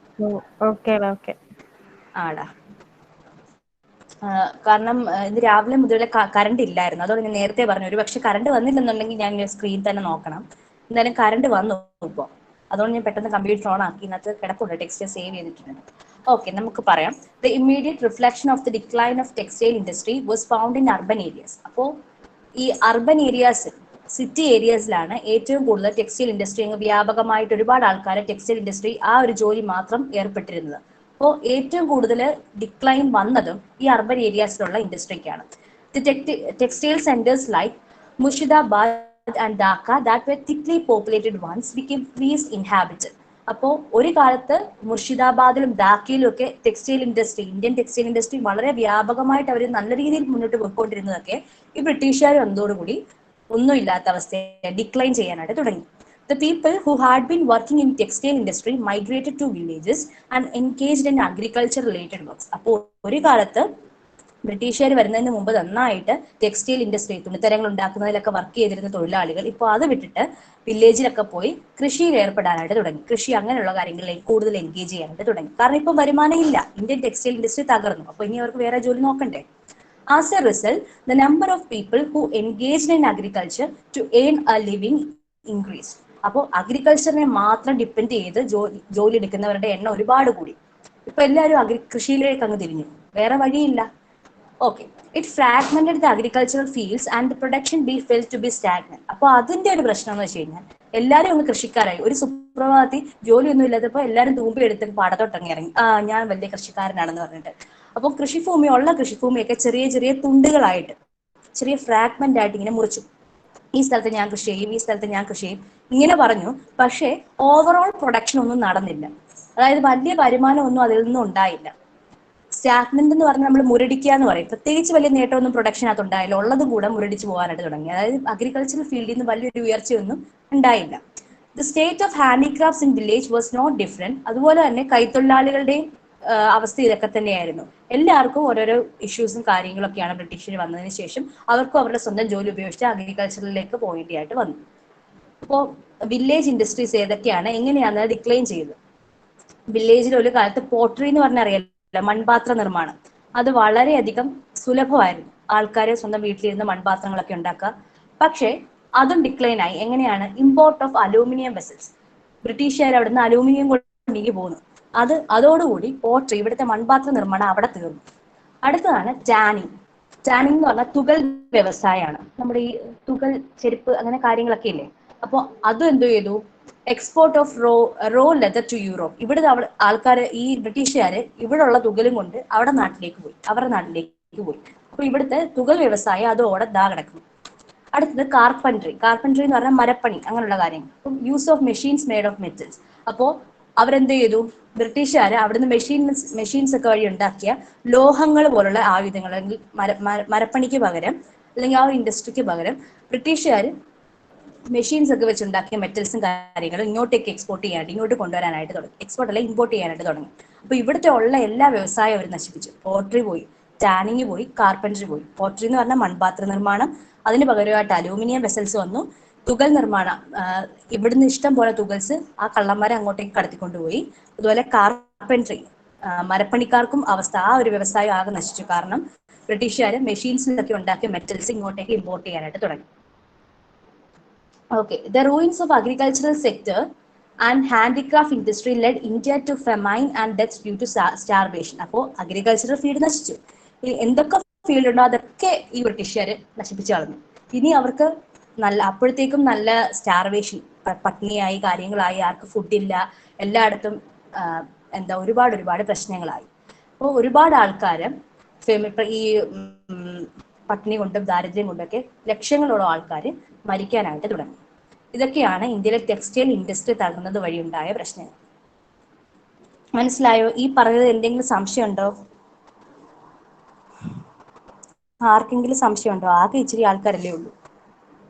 കാരണം ഇന്ന് രാവിലെ മുതലേ കറണ്ട് ഇല്ലായിരുന്നു. അതോടെ ഞാൻ നേരത്തെ പറഞ്ഞു, ഒരു പക്ഷെ കറണ്ട് വന്നില്ലെന്നുണ്ടെങ്കിൽ ഞാൻ സ്ക്രീൻ തന്നെ നോക്കണം. എന്തായാലും കറണ്ട് വന്നു ഇപ്പോൾ, അതുകൊണ്ട് ഞാൻ പെട്ടെന്ന് കമ്പ്യൂട്ടർ ഓൺ ആക്കി. ഇതിനകത്ത് കിടപ്പുണ്ട്, ടെക്സ്റ്റ് സേവ് ചെയ്തിട്ടുണ്ട്. ഓക്കെ, നമുക്ക് പറയാം. The immediate reflection of the decline of textile industry was found in urban areas. അപ്പോൾ ഈ അർബൻ ഏരിയാസ്, സിറ്റി ഏരിയാസിലാണ് ഏറ്റവും കൂടുതൽ ടെക്സ്റ്റൈൽ ഇൻഡസ്ട്രി വ്യാപകമായിട്ട് ഒരുപാട് ആൾക്കാർ ടെക്സ്റ്റൈൽ ഇൻഡസ്ട്രി ആ ഒരു ജോലി മാത്രം ഏർപ്പെട്ടിരുന്നത്. അപ്പോൾ ഏറ്റവും കൂടുതൽ ഡിക്ലൈൻ വന്നതും ഈ അർബൻ ഏരിയാസിലുള്ള ഇൻഡസ്ട്രിക്കാണ്. The textile centres like Murshidabad and Dhaka that were thickly populated once became least inhabited. അപ്പോൾ ഒരു കാലത്ത് മുർഷിദാബാദിലും ധാക്കയിലും ഒക്കെ ഇന്ത്യൻ ടെക്സ്റ്റൈൽ ഇൻഡസ്ട്രി വളരെ വ്യാപകമായിട്ട് അവർ നല്ല രീതിയിൽ മുന്നോട്ട് പോയിക്കൊണ്ടിരുന്നതൊക്കെ ഈ ബ്രിട്ടീഷുകാർ വന്നതോടുകൂടി ഒന്നുമില്ലാത്ത അവസ്ഥയെ ഡിക്ലൈൻ ചെയ്യാനായിട്ട് തുടങ്ങി. The people who had been working in textile industry migrated to villages and engaged in agriculture related works. അപ്പോൾ ഒരു കാലത്ത് ബ്രിട്ടീഷുകാർ വരുന്നതിന് മുമ്പ് നന്നായിട്ട് ടെക്സ്റ്റൈൽ ഇൻഡസ്ട്രി, തുണിത്തരങ്ങൾ ഉണ്ടാക്കുന്നതിലൊക്കെ വർക്ക് ചെയ്തിരുന്ന തൊഴിലാളികൾ ഇപ്പോൾ അത് വിട്ടിട്ട് വില്ലേജിലൊക്കെ പോയി കൃഷിയിൽ ഏർപ്പെടാനായിട്ട് തുടങ്ങി. കൃഷി അങ്ങനെയുള്ള കാര്യങ്ങളിൽ കൂടുതൽ എൻഗേജ് ചെയ്യാനായിട്ട് തുടങ്ങി. കാരണം ഇപ്പം വരുമാനം ഇല്ല, ഇന്ത്യൻ ടെക്സ്റ്റൈൽ ഇൻഡസ്ട്രി തകർന്നു. അപ്പോൾ ഇനി അവർക്ക് വേറെ ജോലി നോക്കണ്ടേ. As a result, the number of people who engaged in agriculture to earn a living increased. അപ്പോൾ അഗ്രികൾച്ചറിനെ മാത്രം ഡിപ്പെൻഡ് ചെയ്ത് ജോലി എടുക്കുന്നവരുടെ എണ്ണം ഒരുപാട് കൂടി. ഇപ്പൊ എല്ലാവരും കൃഷിയിലേക്ക് അങ്ങ് തിരിഞ്ഞു, വേറെ വഴിയില്ല. Okay, it fragmented the agricultural fields and the production be fell to be stagnant. അപ്പോൾ അതിന്റെ ഒരു പ്രശ്നം എന്ന് വെച്ച് കഴിഞ്ഞാൽ എല്ലാവരും ഒന്ന് കൃഷിക്കാരായി. ഒരു സുപ്രഭാതത്തിൽ ജോലിയൊന്നും ഇല്ലാത്തപ്പോൾ എല്ലാവരും തൂമ്പി എടുത്ത് പാടത്തോട്ടങ്ങി ഇറങ്ങി. ഞാൻ വലിയ കൃഷിക്കാരനാണെന്ന് പറഞ്ഞിട്ട്. അപ്പോൾ കൃഷിഭൂമിയൊക്കെ ചെറിയ ചെറിയ തുണ്ടുകളായിട്ട്, ചെറിയ ഫ്രാഗ്മെന്റ് ആയിട്ട് ഇങ്ങനെ മുറിച്ചു. ഈ സ്ഥലത്ത് ഞാൻ കൃഷി ചെയ്യും, ഈ സ്ഥലത്ത് ഞാൻ കൃഷി ചെയ്യും, ഇങ്ങനെ പറഞ്ഞു. പക്ഷേ ഓവറോൾ പ്രൊഡക്ഷൻ ഒന്നും നടന്നില്ല. അതായത് വലിയ വരുമാനം ഒന്നും അതിൽ നിന്നും ഉണ്ടായില്ല. സ്റ്റാഗ്നന്റ് എന്ന് പറഞ്ഞാൽ നമ്മൾ മുരടിക്കുക എന്ന് പറയും. പ്രത്യേകിച്ച് വലിയ നേട്ടമൊന്നും പ്രൊഡക്ഷനകത്ത് ഉണ്ടായില്ല. ഉള്ളതും കൂടെ മുരടിച്ച് പോകാനായിട്ട് തുടങ്ങി. അതായത് അഗ്രികൾച്ചറൽ ഫീൽഡിൽ നിന്ന് വലിയൊരു ഉയർച്ചയൊന്നും ഉണ്ടായില്ല. The state of handicrafts in village was not different. അതുപോലെ തന്നെ കൈത്തൊഴിലാളികളുടെയും അവസ്ഥ ഇതൊക്കെ തന്നെയായിരുന്നു. എല്ലാവർക്കും ഓരോരോ ഇഷ്യൂസും കാര്യങ്ങളൊക്കെയാണ് ബ്രിട്ടീഷർ വന്നതിന് ശേഷം അവർക്കും അവരുടെ സ്വന്തം ജോലി ഉപയോഗിച്ച് അഗ്രികൾച്ചറിലേക്ക് പോയിന്റായിട്ട് വന്നു. അപ്പോൾ വില്ലേജ് ഇൻഡസ്ട്രീസ് ഏതൊക്കെയാണ്, എങ്ങനെയാണ് ഡിക്ലൈൻ ചെയ്തത്? വില്ലേജിൽ ഒരു കാലത്ത് പോട്ടറി എന്ന് പറഞ്ഞാൽ അറിയാലോ, മൺപാത്ര നിർമ്മാണം. അത് വളരെയധികം സുലഭമായിരുന്നു. ആൾക്കാരെ സ്വന്തം വീട്ടിലിരുന്ന് മൺപാത്രങ്ങളൊക്കെ ഉണ്ടാക്കുക. പക്ഷേ അതും ഡിക്ലൈൻ ആയി. എങ്ങനെയാണ്? Import of aluminium vessels. ബ്രിട്ടീഷുകാർ അവിടുന്ന് അലൂമിനിയം കൊണ്ടിങ്ങി പോകുന്നു. അതോടുകൂടി പോട്ടറി, ഇവിടുത്തെ മൺപാത്ര നിർമ്മാണം അവിടെ തീർന്നു. അടുത്തതാണ് ടാനിങ്. ടാനിങ് എന്ന് പറഞ്ഞാൽ തുകൽ വ്യവസായമാണ്. നമ്മുടെ ഈ തുകൽ ചെരുപ്പ് അങ്ങനെ കാര്യങ്ങളൊക്കെ ഇല്ലേ. അപ്പോൾ അതും എന്ത് ചെയ്തു? Export of raw leather to Europe. ഇവിടുത്തെ ആൾക്കാർ, ഈ ബ്രിട്ടീഷുകാര് ഇവിടെയുള്ള തുകലും കൊണ്ട് അവരുടെ നാട്ടിലേക്ക് പോയി. അപ്പൊ ഇവിടുത്തെ തുകൽ വ്യവസായം അതോടെ കിടക്കുന്നു. അടുത്തത് കാർപ്പൻട്രി. കാർപ്പൻട്രി എന്ന് പറഞ്ഞാൽ മരപ്പണി, അങ്ങനെയുള്ള കാര്യങ്ങൾ. അപ്പം use of machines made of metals. അപ്പോൾ അവരെന്ത് ചെയ്തു? ബ്രിട്ടീഷുകാർ അവിടുന്ന് മെഷീൻസ് ഒക്കെ വഴി ഉണ്ടാക്കിയ ലോഹങ്ങൾ പോലുള്ള ആയുധങ്ങൾ, അല്ലെങ്കിൽ മരപ്പണിക്ക് പകരം, അല്ലെങ്കിൽ ആ ഒരു ഇൻഡസ്ട്രിക്ക് പകരം ബ്രിട്ടീഷുകാർ മെഷീൻസ് ഒക്കെ വെച്ചുണ്ടാക്കിയ മെറ്റൽസും കാര്യങ്ങളും ഇങ്ങോട്ടേക്ക് എക്സ്പോർട്ട് ചെയ്യാനായിട്ട്, ഇങ്ങോട്ട് കൊണ്ടുവരാനായിട്ട് തുടങ്ങി. എക്സ്പോർട്ട് അല്ല, ഇമ്പോർട്ട് ചെയ്യാനായിട്ട് തുടങ്ങി. അപ്പൊ ഇവിടുത്തെ ഉള്ള എല്ലാ വ്യവസായവും അവർ നശിപ്പിച്ചു. പോട്ടറി പോയി, ടാനിങ് പോയി, കാർപ്പൻട്രി പോയി. പോട്ടറി എന്ന് പറഞ്ഞാൽ മൺപാത്ര നിർമ്മാണം, അതിന് പകരമായിട്ട് അലൂമിനിയം വെസൽസ് വന്നു. തുകൽ നിർമ്മാണം, ഇവിടുന്ന് ഇഷ്ടം പോലെ തുകൽസ് ആ കള്ളന്മാരെ അങ്ങോട്ടേക്ക് കടത്തിക്കൊണ്ടുപോയി. അതുപോലെ കാർപ്പൻട്രി, മരപ്പണിക്കാർക്കും അവസ്ഥ, ആ ഒരു വ്യവസായം ആകെ നശിച്ചു. കാരണം ബ്രിട്ടീഷുകാർ മെഷീൻസിലൊക്കെ ഉണ്ടാക്കിയ മെറ്റൽസ് ഇങ്ങോട്ടേക്ക് ഇമ്പോർട്ട് ചെയ്യാനായിട്ട് തുടങ്ങി. Okay, the ruins of agricultural sector and handicraft industry led India to famine and deaths due to starvation. അപ്പോൾ അഗ്രികൾച്ചറൽ ഫീൽഡ് നശിച്ചു. എന്തൊക്കെ ഫീൽഡ് ഉണ്ടോ അതൊക്കെ ഈ ബ്രിട്ടീഷുകാർ നശിപ്പിച്ചു കളഞ്ഞു. ഇനി അവർക്ക് അപ്പോഴത്തേക്കും നല്ല സ്റ്റാർവേഷൻ, പട്ടിണിയായി, കാര്യങ്ങളായി, ആർക്ക് ഫുഡില്ല, എല്ലായിടത്തും ഒരുപാട് പ്രശ്നങ്ങളായി. അപ്പോൾ ഒരുപാട് ആൾക്കാര് ഈ പട്ടിണി കൊണ്ടും ദാരിദ്ര്യം കൊണ്ടൊക്കെ ലക്ഷങ്ങളോളം ആൾക്കാർ മരിക്കാനായിട്ട് തുടങ്ങി. ഇതൊക്കെയാണ് ഇന്ത്യയിലെ ടെക്സ്റ്റൈൽ ഇൻഡസ്ട്രി തകർന്നത് വഴി ഉണ്ടായ പ്രശ്നങ്ങൾ. മനസ്സിലായോ? ഈ പറഞ്ഞത് എന്തെങ്കിലും സംശയമുണ്ടോ? ആർക്കെങ്കിലും സംശയമുണ്ടോ? ആകെ ഇച്ചിരി ആൾക്കാരല്ലേ ഉള്ളൂ.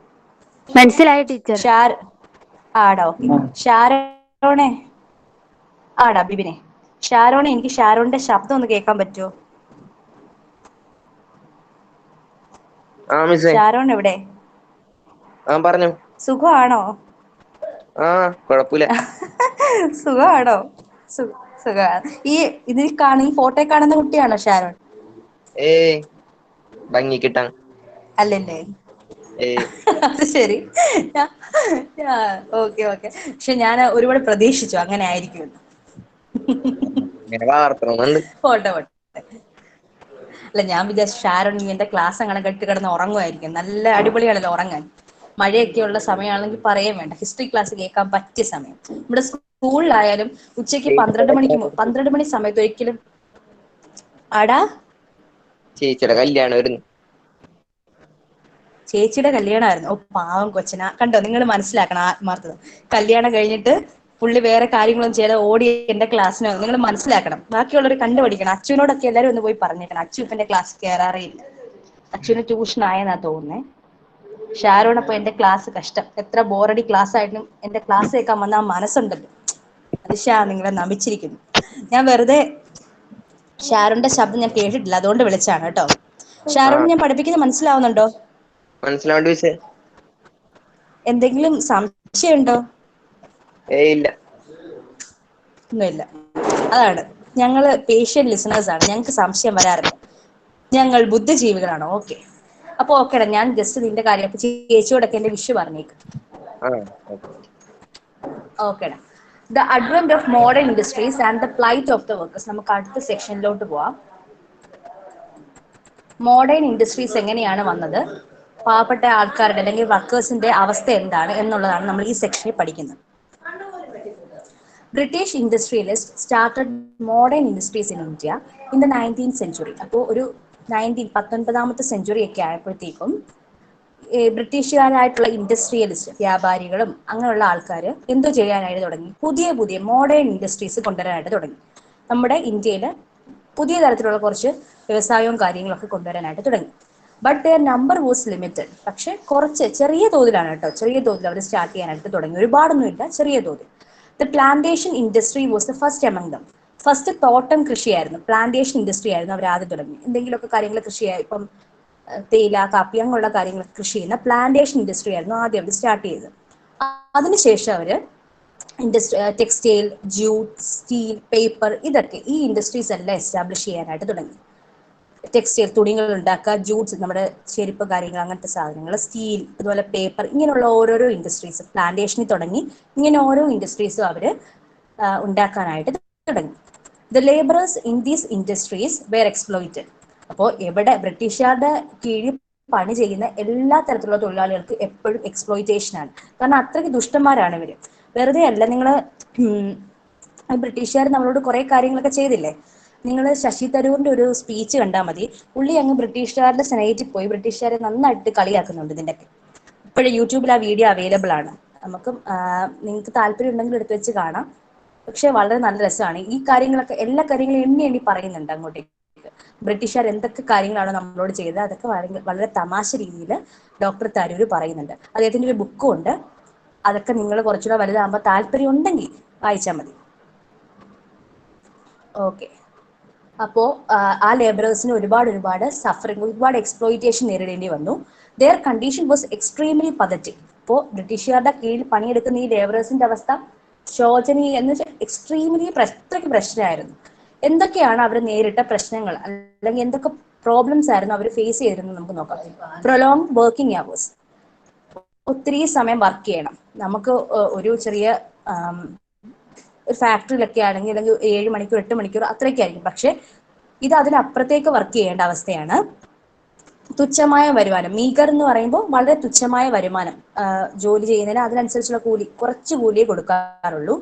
മനസ്സിലായി ടീച്ചർ. ആടാ, ഓക്കെ. ഷാരോണെ, ആടാ ബിബിനെ, ഷാരോണെ, എനിക്ക് ഷാരോണിന്റെ ശബ്ദം ഒന്ന് കേൾക്കാൻ പറ്റുമോ? ഷാരോൺ എവിടെ? പറഞ്ഞു. സുഖമാണോ? കുഴപ്പമില്ല. സുഖമാണോ? സുഖമാണ്. ഈ ഫോട്ടോ കാണുന്ന കുട്ടിയാണോ ഷാരോൺ? ഭംഗി കിട്ടാൻ അല്ലല്ലേ? അത് ശരി. ഓക്കെ. പക്ഷെ ഞാൻ ഒരുപാട് പ്രതീക്ഷിച്ചു അങ്ങനെ ആയിരിക്കും. പോട്ടെ. അല്ല, ഞാൻ വിചാരിച്ചു ഷാരോൺ എന്റെ ക്ലാസ് അങ്ങനെ കിടന്ന് ഉറങ്ങുമായിരിക്കും. നല്ല അടിപൊളിയാണല്ലോ ഉറങ്ങാൻ. മഴയൊക്കെയുള്ള സമയമാണെങ്കിൽ പറയാൻ വേണ്ട. ഹിസ്റ്ററി ക്ലാസ് കേൾക്കാൻ പറ്റിയ സമയം. നമ്മുടെ സ്കൂളിലായാലും ഉച്ചയ്ക്ക് 12 മണി സമയത്ത് ഒരിക്കലും. ആടാ, ചേച്ചിയുടെ കല്യാണമായിരുന്നു. ചേച്ചിയുടെ കല്യാണമായിരുന്നു? ഓ പാവം കൊച്ചന. കണ്ടോ, നിങ്ങൾ മനസ്സിലാക്കണം ആത്മാർത്ഥത. കല്യാണം കഴിഞ്ഞിട്ട് പുള്ളി വേറെ കാര്യങ്ങളൊന്നും ചെയ്യാതെ ഓടി എന്റെ ക്ലാസ്സിന് നിങ്ങൾ മനസ്സിലാക്കണം. ബാക്കിയുള്ളവർ കണ്ടുപഠിക്കണം. അച്ഛനോടൊക്കെ എല്ലാവരും ഒന്ന് പോയി പറഞ്ഞേക്കണം. അച്ഛൻ ഇപ്പൊ എന്റെ ക്ലാസ് കയറാറേ ഇല്ല. അച്ഛന് ട്യൂഷൻ ആയെന്നാ തോന്നുന്നേ. ഷാരോൺ, അപ്പൊ എന്റെ ക്ലാസ് കഷ്ടം. എത്ര ബോറടി ക്ലാസ് ആയിട്ടും എന്റെ ക്ലാസ് കേൾക്കാൻ വന്ന ആ മനസ്സുണ്ടല്ലോ, അത് നിങ്ങളെ നമിച്ചിരിക്കുന്നു. ഞാൻ വെറുതെ ഷാരോണിന്റെ ശബ്ദം ഞാൻ കേട്ടിട്ടില്ല, അതുകൊണ്ട് വിളിച്ചാണ് കേട്ടോ. ഷാരോൺ, ഞാൻ പഠിപ്പിക്കുന്നത് മനസ്സിലാവുന്നുണ്ടോ? മനസ്സിലാവണ്ട. എന്തെങ്കിലും സംശയമുണ്ടോ? ഇല്ല. ഒന്നുമില്ല. അതാണ്, ഞങ്ങള് പേഷ്യന്റ് ലിസണേഴ്സ് ആണ്. ഞങ്ങൾക്ക് സംശയം വരാറില്ല. ഞങ്ങൾ ബുദ്ധിജീവികളാണ്. ഓക്കെ. അപ്പൊ ഓക്കേടാ, ഞാൻ ജസ്റ്റ് നിന്റെ കാര്യം അപ്പൊ ചേച്ചിയോടൊക്കെ എന്റെ വിഷ് പറഞ്ഞേക്ക്. ഓക്കേടാ. The Advent of modern industries and the plight of the workers. നമുക്ക് അടുത്ത സെക്ഷനിലോട്ട് പോവാം. മോഡേൺ ഇൻഡസ്ട്രീസ് എങ്ങനെയാണ് വന്നത്, പാവപ്പെട്ട ആൾക്കാരുടെ അല്ലെങ്കിൽ വർക്കേഴ്സിന്റെ അവസ്ഥ എന്താണ് എന്നുള്ളതാണ് നമ്മൾ ഈ സെക്ഷനിൽ പഠിക്കുന്നത്. British industrialist started modern industries in India in the 19th century. അപ്പോൾ ഒരു 19th സെഞ്ചുറി ഒക്കെ ആയപ്പോഴത്തേക്കും ബ്രിട്ടീഷുകാരായിട്ടുള്ള ഇൻഡസ്ട്രിയലിസ്റ്റ് വ്യാപാരികളും അങ്ങനെയുള്ള ആൾക്കാർ എന്തോ ചെയ്യാനായിട്ട് തുടങ്ങി, പുതിയ പുതിയ മോഡേൺ ഇൻഡസ്ട്രീസ് കൊണ്ടുവരാനായിട്ട് തുടങ്ങി. നമ്മുടെ ഇന്ത്യയിൽ പുതിയ തരത്തിലുള്ള കുറച്ച് വ്യവസായവും കാര്യങ്ങളൊക്കെ കൊണ്ടുവരാനായിട്ട് തുടങ്ങി. But there number was limited. പക്ഷെ കുറച്ച് ചെറിയ തോതിലാണ് കേട്ടോ, ചെറിയ തോതിൽ അവർ സ്റ്റാർട്ട് ചെയ്യാനായിട്ട് തുടങ്ങി, ഒരുപാടൊന്നുമില്ല, ചെറിയ തോതിൽ. The plantation industry was the first among them. First തോട്ടം കൃഷിയായിരുന്നു, പ്ലാന്റേഷൻ ഇൻഡസ്ട്രി ആയിരുന്നു അവർ ആദ്യം തുടങ്ങി. എന്തെങ്കിലുമൊക്കെ കാര്യങ്ങൾ കൃഷിയായി, ഇപ്പം തേയില, കാപ്പി അങ്ങനെയുള്ള കാര്യങ്ങൾ കൃഷി ചെയ്യുന്ന പ്ലാന്റേഷൻ ഇൻഡസ്ട്രി ആയിരുന്നു ആദ്യം അവർ സ്റ്റാർട്ട് ചെയ്തത്. അതിനുശേഷം അവർ ടെക്സ്റ്റൈൽ, ജൂട്ട്, സ്റ്റീൽ, പേപ്പർ, ഇതൊക്കെ ഈ ഇൻഡസ്ട്രീസ് എല്ലാം എസ്റ്റാബ്ലിഷ് ചെയ്യാനായിട്ട് തുടങ്ങി. ടെക്സ്റ്റൈൽ തുണികൾ ഉണ്ടാക്കുക, ജൂട്ട്സ് നമ്മുടെ ചെരുപ്പ് കാര്യങ്ങൾ അങ്ങനത്തെ സാധനങ്ങൾ, സ്റ്റീൽ, അതുപോലെ പേപ്പർ, ഇങ്ങനെയുള്ള ഓരോരോ ഇൻഡസ്ട്രീസ് പ്ലാന്റേഷനിൽ തുടങ്ങി. ഇങ്ങനെ ഓരോ ഇൻഡസ്ട്രീസും അവർ ഉണ്ടാക്കാനായിട്ട് തുടങ്ങി. The labourers in these industries were exploited. അപ്പോൾ എവിടെ ബ്രിട്ടീഷുകാരുടെ കീഴിൽ പണി ചെയ്യുന്ന എല്ലാ തരത്തിലുള്ള തൊഴിലാളികൾക്ക് എപ്പോഴും എക്സ്പ്ലോയിറ്റേഷൻ ആണ്. കാരണം അത്രയ്ക്ക് ദുഷ്ടന്മാരാണ് ഇവർ. വെറുതെ അല്ല, നിങ്ങൾ ബ്രിട്ടീഷുകാർ നമ്മളോട് കുറെ കാര്യങ്ങളൊക്കെ ചെയ്തില്ലേ. നിങ്ങൾ ശശി തരൂരിന്റെ ഒരു സ്പീച്ച് കണ്ടാൽ മതി, പുള്ളി അങ്ങ് ബ്രിട്ടീഷുകാരുടെ സെനേറ്റിൽ പോയി ബ്രിട്ടീഷുകാരെ നന്നായിട്ട് കളിയാക്കുന്നുണ്ട്. ഇതിൻ്റെയൊക്കെ ഇപ്പോഴും യൂട്യൂബിൽ ആ വീഡിയോ അവൈലബിൾ ആണ്, നമുക്കും നിങ്ങൾക്ക് താല്പര്യം ഉണ്ടെങ്കിൽ എടുത്ത് വെച്ച് കാണാം. പക്ഷെ വളരെ നല്ല രസമാണ്. ഈ കാര്യങ്ങളൊക്കെ, എല്ലാ കാര്യങ്ങളും എണ്ണി എണ്ണി പറയുന്നുണ്ട് അങ്ങോട്ടേക്ക്. ബ്രിട്ടീഷുകാർ എന്തൊക്കെ കാര്യങ്ങളാണ് നമ്മളോട് ചെയ്തത് അതൊക്കെ വളരെ തമാശ രീതിയിൽ ഡോക്ടർ തരൂർ പറയുന്നുണ്ട്. അദ്ദേഹത്തിന്റെ ഒരു ബുക്കും ഉണ്ട്, അതൊക്കെ നിങ്ങൾ കുറച്ചുകൂടെ വലുതാകുമ്പോൾ താല്പര്യം ഉണ്ടെങ്കിൽ വായിച്ചാൽ മതി. ഓക്കെ, അപ്പോൾ ആ ലേബറേഴ്സിന് ഒരുപാട് സഫറിങ്, ഒരുപാട് എക്സ്പ്ലോയിറ്റേഷൻ നേരിടേണ്ടി വന്നു. Their condition was extremely pathetic. അപ്പോൾ ബ്രിട്ടീഷുകാരുടെ കീഴിൽ പണിയെടുക്കുന്ന ഈ ലേബറേഴ്സിന്റെ അവസ്ഥ ശോചനീയ എന്ന് വെച്ചാൽ എക്സ്ട്രീംലി അത്രയ്ക്ക് പ്രശ്നമായിരുന്നു. എന്തൊക്കെയാണ് അവർ നേരിട്ട പ്രശ്നങ്ങൾ, അല്ലെങ്കിൽ എന്തൊക്കെ പ്രോബ്ലംസ് ആയിരുന്നു അവർ ഫേസ് ചെയ്തിരുന്നത് നമുക്ക് നോക്കാം. പ്രൊലോങ് വർക്കിംഗ് അവേഴ്സ്, ഒത്തിരി സമയം വർക്ക് ചെയ്യണം. നമുക്ക് ഒരു ചെറിയ ഒരു ഫാക്ടറിയിലൊക്കെ ആണെങ്കിൽ അല്ലെങ്കിൽ 7 മണിക്കൂർ 8 മണിക്കൂർ അത്രയൊക്കെ ആയിരിക്കും. പക്ഷെ ഇത് അതിനപ്പുറത്തേക്ക് വർക്ക് ചെയ്യേണ്ട അവസ്ഥയാണ്. തുച്ഛമായ വരുമാനം, മീഗർ എന്ന് പറയുമ്പോൾ വളരെ തുച്ഛമായ വരുമാനം, ജോലി ചെയ്യുന്നതിന് അതിനനുസരിച്ചുള്ള കൂലി, കുറച്ച് കൂലിയെ കൊടുക്കാറുള്ളൂ.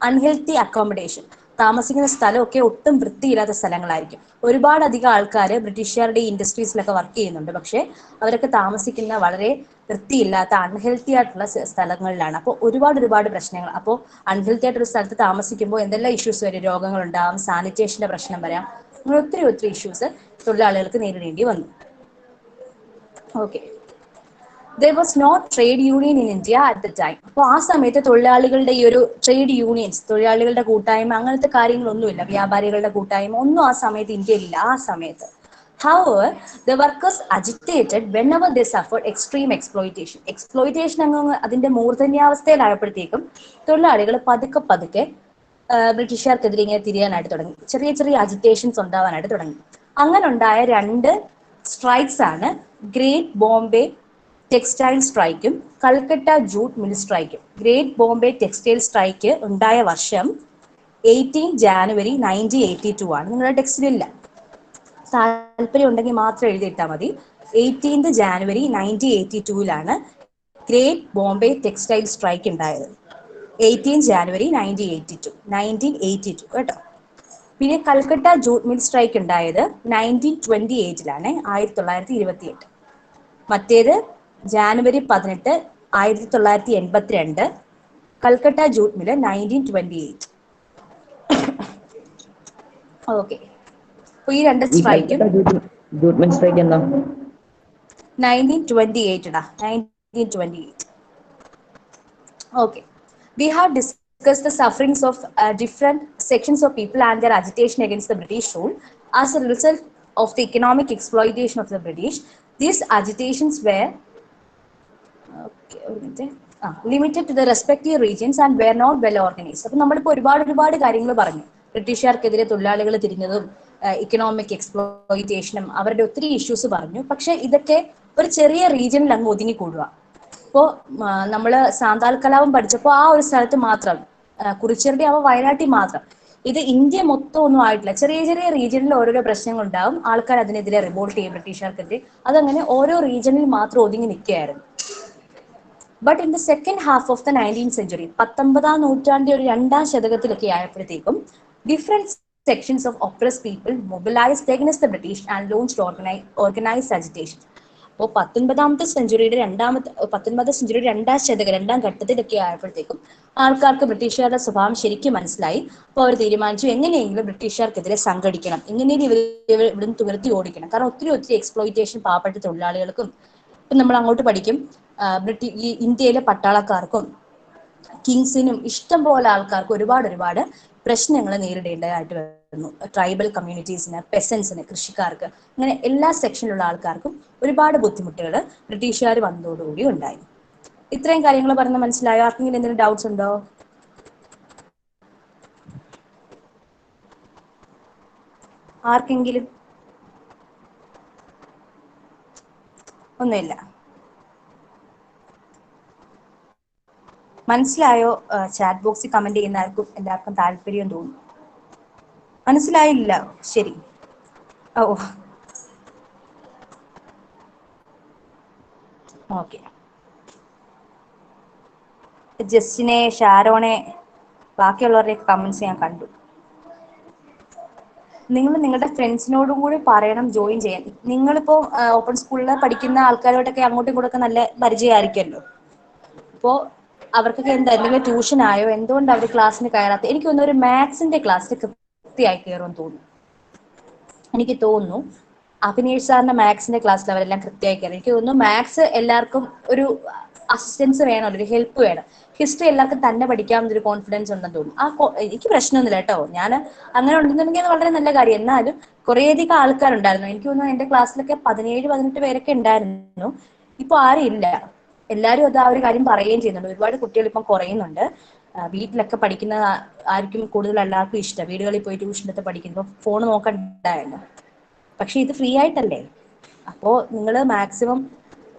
അൺഹെൽത്തി അക്കോമഡേഷൻ, താമസിക്കുന്ന സ്ഥലമൊക്കെ ഒട്ടും വൃത്തിയില്ലാത്ത സ്ഥലങ്ങളായിരിക്കും. ഒരുപാടധികം ആൾക്കാർ ബ്രിട്ടീഷുകാരുടെ ഇൻഡസ്ട്രീസിലൊക്കെ വർക്ക് ചെയ്യുന്നുണ്ട്, പക്ഷെ അവരൊക്കെ താമസിക്കുന്ന വളരെ വൃത്തിയില്ലാത്ത അൺഹെൽത്തി ആയിട്ടുള്ള സ്ഥലങ്ങളിലാണ്. അപ്പോൾ ഒരുപാട് പ്രശ്നങ്ങൾ. അപ്പോൾ അൺഹെൽത്തി ആയിട്ടൊരു സ്ഥലത്ത് താമസിക്കുമ്പോൾ എന്തെല്ലാം ഇഷ്യൂസ് വരും, രോഗങ്ങളുണ്ടാകും, സാനിറ്റേഷന്റെ പ്രശ്നം വരാം, അങ്ങനെ ഒത്തിരി ഇഷ്യൂസ് തൊഴിലാളികൾക്ക് നേരിടേണ്ടി വന്നു. Okay, there was no trade union in India at the time. അപ്പോൾ ആ സമയത്ത് തൊഴിലാളികളുടെ ഈ ഒരു ട്രേഡ് യൂണിയൻസ്, തൊഴിലാളികളുടെ കൂട്ടായ്മ, അങ്ങനത്തെ കാര്യങ്ങളൊന്നുമില്ല, വ്യാപാരികളുടെ കൂട്ടായ്മ ഒന്നും ആ സമയത്ത് ഇന്ത്യയിലില്ല. ആ സമയത്ത് however the workers agitated whenever they suffered extreme exploitation. Exploitation അങ്ങ് അതിന്റെ മൂർധന്യാവസ്ഥയിലായപ്പോഴത്തേക്കും തൊഴിലാളികൾ പതുക്കെ ബ്രിട്ടീഷുകാർക്കെതിരെ ഇങ്ങനെ തിരിയാനായിട്ട് തുടങ്ങി. ചെറിയ അജിറ്റേഷൻസ് ഉണ്ടാവാനായിട്ട് തുടങ്ങി. അങ്ങനെ ഉണ്ടായ 2 സ്ട്രൈക്സ് ആണ് ഗ്രേറ്റ് ബോംബെ ടെക്സ്റ്റൈൽ സ്ട്രൈക്കും കൽക്കട്ട ജൂട്ട് മിൽ സ്ട്രൈക്കും. ഗ്രേറ്റ് ബോംബെ ടെക്സ്റ്റൈൽ സ്ട്രൈക്ക് ഉണ്ടായ വർഷം 18 ജാനുവരി 1982 ആണ്. നിങ്ങളുടെ ടെക്സ്റ്റിലില്ല, താല്പര്യം ഉണ്ടെങ്കിൽ മാത്രം എഴുതിയിട്ടാൽ മതി. 18 January 1982 great Bombay textile strike ഉണ്ടായത്. 18 ജാനുവരി 1982 കേട്ടോ. പിന്നെ കൽക്കട്ട ജൂട്ട് മിൽ സ്ട്രൈക്ക് ഉണ്ടായത് 1928 1928. മറ്റേത് ജാനുവരി 18 1982, കൽക്കട്ട ജൂട്ട് മില് 1928. ഓക്കെ, അപ്പൊ ഈ 2 സ്ട്രൈക്കും 1928. Okay, we have discussed the sufferings of different sections of people and their agitation against the British rule as a result of the economic exploitation of the British. These agitations were limited to the respective regions and were not well organized. അപ്പോൾ നമ്മളിപ്പോൾ ഒരുപാട് കാര്യങ്ങൾ പറഞ്ഞു. ബ്രിട്ടീഷുകാർക്കെതിരെ തൊഴിലാളികൾ തിരിഞ്ഞതും economic എക്സ്പ്ലോയിറ്റേഷനും അവരുടെ ഒത്തിരി issues പറഞ്ഞു. പക്ഷെ ഇതൊക്കെ ഒരു ചെറിയ റീജിയനിൽ അങ്ങ് ഒതുങ്ങിക്കൂടുക. ഇപ്പോൾ നമ്മൾ സാന്താൾ കലാപം പഠിച്ചപ്പോൾ ആ ഒരു സ്ഥലത്ത് മാത്രം, കുറിച്യരുടെ വയനാട്ടിൽ മാത്രം. ഇത് ഇന്ത്യ മൊത്തം ഒന്നും ആയിട്ടില്ല. ചെറിയ ചെറിയ റീജിയനിൽ ഓരോരോ പ്രശ്നങ്ങൾ ഉണ്ടാവും, ആൾക്കാർ അതിനെതിരെ റിവോൾട്ട് ചെയ്യും ബ്രിട്ടീഷുകാർക്കെതിരെ. അതങ്ങനെ ഓരോ റീജിയനിൽ മാത്രം ഒതുങ്ങി നിൽക്കുകയായിരുന്നു. But in the second half of the 19th century, 19ാം നൂറ്റാണ്ടിന്റെ ഒരു 2ാം ശതകത്തിലൊക്കെ ആയപ്പോഴത്തേക്കും different sections of oppressed people mobilized against the British and launched organized agitation. അപ്പോൾ 19ാം സെഞ്ചുറിയുടെ 2ാം ശതകം 2ാം ഘട്ടത്തിലൊക്കെ ആയപ്പോഴത്തേക്കും ആൾക്കാർക്ക് ബ്രിട്ടീഷുകാരുടെ സ്വഭാവം ശരിക്കും മനസ്സിലായി. അപ്പോൾ അവർ തീരുമാനിച്ചു എങ്ങനെയെങ്കിലും ബ്രിട്ടീഷുകാർക്കെതിരെ സംഘടിക്കണം, എങ്ങനെയും ഇവിടുന്ന് തുരത്തി ഓടിക്കണം. കാരണം ഒത്തിരി എക്സ്പ്ലോയിറ്റേഷൻ പാവപ്പെട്ട തൊഴിലാളികൾക്കും, ഇപ്പം നമ്മൾ അങ്ങോട്ട് പഠിക്കും, ഈ ഇന്ത്യയിലെ പട്ടാളക്കാർക്കും കിങ്സിനും ഇഷ്ടം പോലെ ആൾക്കാർക്ക് ഒരുപാട് പ്രശ്നങ്ങൾ നേരിടേണ്ടതായിട്ട് വരുന്നു. ട്രൈബൽ കമ്മ്യൂണിറ്റീസിന്, പെസൻസിന്, കൃഷിക്കാർക്ക്, അങ്ങനെ എല്ലാ സെക്ഷനിലുള്ള ആൾക്കാർക്കും ഒരുപാട് ബുദ്ധിമുട്ടുകൾ ബ്രിട്ടീഷുകാർ വന്നതോടുകൂടി ഉണ്ടായി. ഇത്രയും കാര്യങ്ങൾ പറഞ്ഞ് മനസ്സിലായോ? ആർക്കെങ്കിലും എന്തെങ്കിലും ഡൗട്ട്സ് ഉണ്ടോ? ആർക്കെങ്കിലും? ഒന്നുമില്ല. മനസ്സിലായോ? ചാറ്റ് ബോക്സിൽ കമന്റ് ചെയ്യുന്ന എല്ലാവർക്കും താല്പര്യം തോന്നുന്നു. മനസ്സിലായില്ല? ശരി. ഓ ഓക്കെ. ജസ്റ്റിനെ, ഷാരോണെ, ബാക്കിയുള്ളവരുടെ കമന്റ്സ് ഞാൻ കണ്ടു. നിങ്ങൾ നിങ്ങളുടെ ഫ്രണ്ട്സിനോടും കൂടി പറയണം ജോയിൻ ചെയ്യാൻ. നിങ്ങളിപ്പോ ഓപ്പൺ സ്കൂളിൽ പഠിക്കുന്ന ആൾക്കാരോടൊക്കെ അങ്ങോട്ടും ഇങ്ങോട്ടൊക്കെ നല്ല പരിചയമായിരിക്കുമല്ലോ. അപ്പോൾ അവർക്കൊക്കെ എന്തെങ്കിലും ട്യൂഷൻ ആയോ, എന്തുകൊണ്ട് അവർ ക്ലാസ്സിന് കയറാത്ത? എനിക്ക് തോന്നുന്നു ഒരു മാത്സിന്റെ ക്ലാസ്സിൽ കൃത്യമായി കയറുമെന്ന് തോന്നുന്നു. എനിക്ക് തോന്നുന്നു അഭിനേഷ് സാറിന്റെ മാത്സിന്റെ ക്ലാസ്സിൽ അവരെല്ലാം കൃത്യമായി കയറി. എനിക്ക് തോന്നുന്നു മാത്സ് എല്ലാവർക്കും ഒരു അസിസ്റ്റൻസ് വേണം, ഒരു ഹെൽപ്പ് വേണം. ഹിസ്റ്ററി എല്ലാവർക്കും തന്നെ പഠിക്കാമെന്നൊരു കോൺഫിഡൻസ് ഉണ്ടെന്ന് തോന്നുന്നു. എനിക്ക് പ്രശ്നമൊന്നുമില്ല കേട്ടോ, ഞാൻ അങ്ങനെ ഉണ്ടെന്നുണ്ടെങ്കിൽ അത് വളരെ നല്ല കാര്യം. എന്നാലും കുറേയധികം ആൾക്കാരുണ്ടായിരുന്നു. എനിക്ക് തോന്നുന്നു എന്റെ ക്ലാസ്സിലൊക്കെ 17-18 പേരൊക്കെ ഉണ്ടായിരുന്നു. ഇപ്പൊ ആരും ഇല്ല. എല്ലാവരും അത് ആ ഒരു കാര്യം പറയുകയും ചെയ്യുന്നുണ്ട്. ഒരുപാട് കുട്ടികൾ ഇപ്പം കുറയുന്നുണ്ട്. വീട്ടിലൊക്കെ പഠിക്കുന്ന ആർക്കും കൂടുതൽ എല്ലാവർക്കും ഇഷ്ടം വീടുകളിൽ പോയി ട്യൂഷൻ എടുത്ത് പഠിക്കുമ്പോൾ ഫോൺ നോക്കണ്ടായല്ലോ. പക്ഷെ ഇത് ഫ്രീ ആയിട്ടല്ലേ, അപ്പോൾ നിങ്ങൾ മാക്സിമം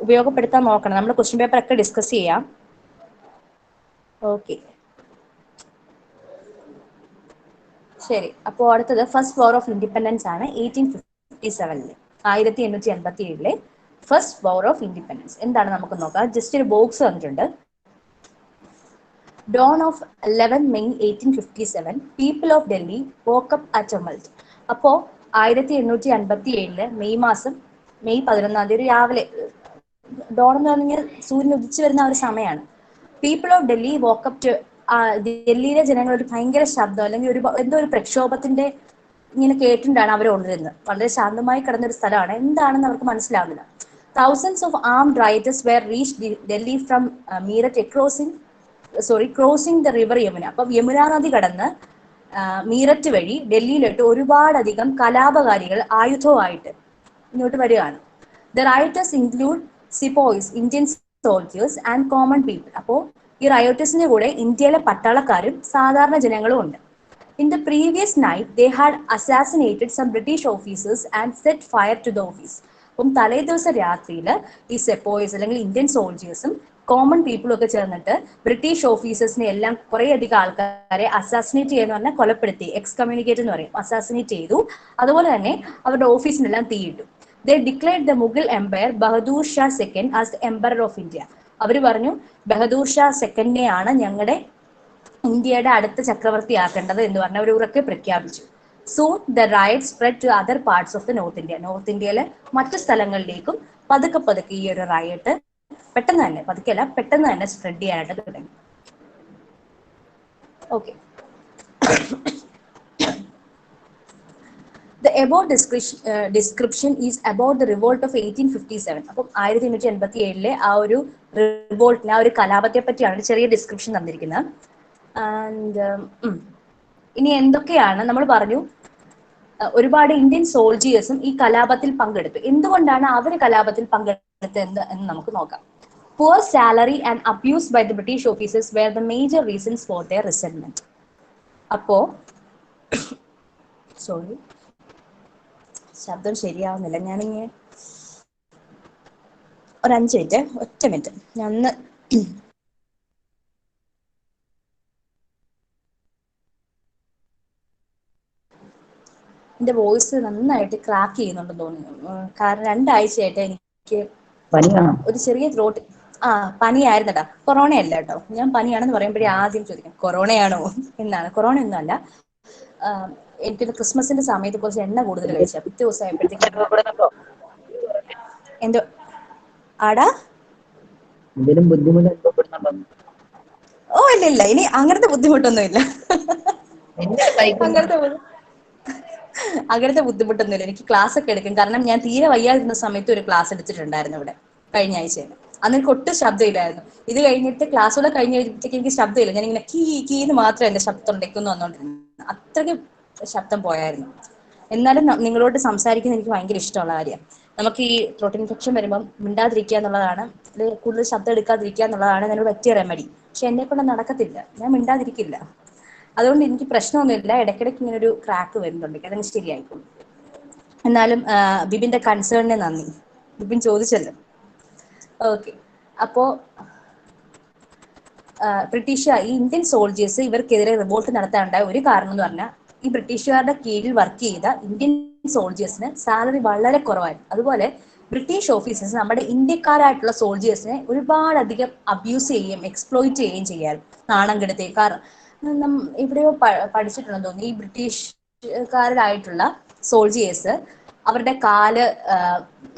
ഉപയോഗപ്പെടുത്താൻ നോക്കണം. നമ്മൾ ക്വസ്റ്റ്യൻ പേപ്പർ ഒക്കെ ഡിസ്കസ് ചെയ്യാം. ഓക്കെ, ശരി. അപ്പോൾ അടുത്തത് ഫസ്റ്റ് വാർ ഓഫ് ഇൻഡിപെൻഡൻസ് ആണ് 1857. 1887 ഫസ്റ്റ് വാർ ഓഫ് ഇൻഡിപെൻഡൻസ് എന്താണ് നമുക്ക് നോക്കാം. ജസ്റ്റ് ഒരു ബോക്സ് വന്നിട്ടുണ്ട്. Dawn of 11 May 1857, people of Delhi woke up at tumult. അപ്പോൾ 1857 മെയ് 11 രാവിലെ, ഡോൺ എന്ന് പറഞ്ഞാൽ സൂര്യൻ ഉദിച്ചു വരുന്ന ഒരു സമയമാണ്. People of Delhi woke up too, ഡൽഹിയിലെ ജനങ്ങൾ ഒരു ഭയങ്കര ശബ്ദം അല്ലെങ്കിൽ എന്തോ ഒരു പ്രക്ഷോഭത്തിന്റെ ഇങ്ങനെ കേട്ടിട്ടാണ് അവർ ഉണരുന്നത്. വളരെ ശാന്തമായി കിടന്നൊരു സ്ഥലമാണ്, എന്താണെന്ന് അവർക്ക് മനസ്സിലാവുന്നില്ല. Thousands of armed rioters were reached Delhi from Meerut crossing the river Yamuna. അപ്പം യമുന നദി കടന്ന് മീററ്റ് വഴി ഡൽഹിയിലോട്ട് ഒരുപാടധികം കലാപകാരികൾ ആയുധവുമായിട്ട് ഇങ്ങോട്ട് വരികയാണ്. The rioters include sepoys, Indian soldiers and common people. അപ്പോൾ ഈ റയോട്ടേഴ്സിന്റെ കൂടെ ഇന്ത്യയിലെ പട്ടാളക്കാരും സാധാരണ ജനങ്ങളും ഉണ്ട്. In the previous night, they had assassinated some British officers and set fire to the office. അപ്പം തലേ ദിവസം രാത്രിയിൽ ഈ സെപ്പോയ്സ് അല്ലെങ്കിൽ ഇന്ത്യൻ സോൾജേഴ്സും കോമൺ പീപ്പിളും ഒക്കെ ചേർന്നിട്ട് ബ്രിട്ടീഷ് ഓഫീസേഴ്സിനെ എല്ലാം കുറേയധികം ആൾക്കാരെ അസാസിനേറ്റ് ചെയ്യുന്ന പറഞ്ഞാൽ കൊലപ്പെടുത്തി, എക്സ്കമ്മ്യൂണിക്കേറ്റ് എന്ന് പറയും, അസാസിനേറ്റ് ചെയ്തു. അതുപോലെ തന്നെ അവരുടെ ഓഫീസിനെല്ലാം തീയിട്ടു. They declared the Mughal Empire Bahadur Shah II as the Emperor of India. അവർ പറഞ്ഞു ബഹദൂർ ഷാ സെക്കൻഡിനെയാണ് ഞങ്ങളുടെ ഇന്ത്യയുടെ അടുത്ത ചക്രവർത്തിയാക്കേണ്ടത് എന്ന് പറഞ്ഞ ഒരു ഉറക്കെ പ്രഖ്യാപിച്ചു. Soon the riots spread to other parts of the North India. North ഇന്ത്യയിലെ മറ്റു സ്ഥലങ്ങളിലേക്കും പതുക്കെ ഈ ഒരു റയറ്റ് പെട്ടെന്ന് തന്നെ സ്പ്രെഡ് ചെയ്യാനായിട്ട് തുടങ്ങി. Okay, The above description is about the revolt of 1857. അപ്പം 1887 ആ ഒരു റിവോൾട്ടിനെ, ആ ഒരു കലാപത്തെ പറ്റിയാണ് ഒരു ചെറിയ ഡിസ്ക്രിപ്ഷൻ തന്നിരിക്കുന്നത്. ആൻഡ് ഇനി എന്തൊക്കെയാണ് നമ്മൾ പറഞ്ഞു, ഒരുപാട് ഇന്ത്യൻ സോൾജിയേഴ്സും ഈ കലാപത്തിൽ പങ്കെടുത്തു. എന്തുകൊണ്ടാണ് അവർ കലാപത്തിൽ പങ്കെടുത്തത് എന്ന് നമുക്ക് നോക്കാം. Poor salary and abuse by the British officers were the major reasons for their resentment. അപ്പോ സോറി, ശബ്ദം ശരിയാവുന്നില്ല. ഞാനിങ്ങനെ ഒരു 5 മിനിറ്റ്, ഒറ്റ മിനിറ്റ്, ഞാൻ ഒന്ന് എന്റെ വോയിസ് നന്നായിട്ട് ക്രാക്ക് ചെയ്യുന്നുണ്ടെന്ന് തോന്നുന്നു. കാരണം 2 ആഴ്ചയായിട്ട് എനിക്ക് പനിയാണോ? ഒരു ചെറിയ ത്രോട്ട് പനിയായിരുന്നടാ. കൊറോണ അല്ല കേട്ടോ. ഞാൻ പനിയാണെന്ന് പറയുമ്പോഴേ ആദ്യം ചോദിക്കാം കൊറോണയാണോ എന്നാണ്. കൊറോണ ഒന്നും അല്ല. എനിക്കൊരു ക്രിസ്മസിന്റെ സമയത്ത് കുറച്ച് എണ്ണ കൂടുതൽ കഴിച്ച പിറ്റേ ദിവസം ആയപ്പോഴത്തേക്കും എന്തോ ആടാ എന്തെങ്കിലും ബുദ്ധിമുട്ട് അനുഭവപ്പെടുന്നുണ്ടോ? ഓ ഇല്ല ഇനി അങ്ങനത്തെ ബുദ്ധിമുട്ടൊന്നും ഇല്ല. അങ്ങനത്തെ അങ്ങനത്തെ ബുദ്ധിമുട്ടൊന്നുമില്ല. എനിക്ക് ക്ലാസ് ഒക്കെ എടുക്കും. കാരണം ഞാൻ തീരെ വയ്യാതിരുന്ന സമയത്ത് ഒരു ക്ലാസ് എടുത്തിട്ടുണ്ടായിരുന്നു ഇവിടെ കഴിഞ്ഞ ആഴ്ച. അന്ന് എനിക്ക് ഒട്ടും ശബ്ദമില്ലായിരുന്നു. ഇത് കഴിഞ്ഞിട്ട് ക്ലാസ്സുകൂടെ കഴിഞ്ഞ് കഴിഞ്ഞിട്ട് എനിക്ക് ശബ്ദമില്ല. ഞാൻ ഇങ്ങനെ കീന്ന് മാത്രമേ എന്റെ ശബ്ദം ഉണ്ടാക്കുന്നു വന്നോണ്ടിരുന്നു. അത്രയ്ക്ക് ശബ്ദം പോയായിരുന്നു. എന്നാലും നിങ്ങളോട് സംസാരിക്കുന്നത് എനിക്ക് ഭയങ്കര ഇഷ്ടമുള്ള കാര്യമാണ്. നമുക്ക് ഈ ത്രോട്ട് ഇൻഫെക്ഷൻ വരുമ്പോൾ മിണ്ടാതിരിക്കുക എന്നുള്ളതാണ്, കൂടുതൽ ശബ്ദം എടുക്കാതിരിക്കുക എന്നുള്ളതാണ് അതിനോട് പറ്റിയ റെമഡി. പക്ഷെ എന്നെ കൊണ്ട് നടക്കത്തില്ല. ഞാൻ മിണ്ടാതിരിക്കില്ല. അതുകൊണ്ട് എനിക്ക് പ്രശ്നമൊന്നുമില്ല. ഇടയ്ക്കിടയ്ക്ക് ഇങ്ങനെ ഒരു ക്രാക്ക് വരുന്നുണ്ട്. അതങ്ങ് ശരിയായിക്കോളും. എന്നാലും ബിബിന്റെ കൺസേണിന് നന്ദി. ബിബിൻ ചോദിച്ചല്ലോ. ഓക്കെ. അപ്പോ ഈ ഇന്ത്യൻ സോൾജേഴ്സ് ഇവർക്കെതിരെ റിവോൾട്ട് നടത്താനുണ്ടായ ഒരു കാരണം എന്ന് പറഞ്ഞാൽ ഈ ബ്രിട്ടീഷുകാരുടെ കീഴിൽ വർക്ക് ചെയ്ത ഇന്ത്യൻ സോൾജേഴ്സിന് സാലറി വളരെ കുറവായിരുന്നു. അതുപോലെ ബ്രിട്ടീഷ് ഓഫീസേഴ്സ് നമ്മുടെ ഇന്ത്യക്കാരായിട്ടുള്ള സോൾജേഴ്സിനെ ഒരുപാടധികം അബ്യൂസ് ചെയ്യുകയും എക്സ്പ്ലോയിറ്റ് ചെയ്യുകയും ചെയ്യാറ്. നാണം കെടുത്തി. കാരണം എവിടെയോ പഠിച്ചിട്ടുണ്ടെന്ന് തോന്നുന്നു, ഈ ബ്രിട്ടീഷുകാരായിട്ടുള്ള സോൾജേഴ്സ് അവരുടെ കാല്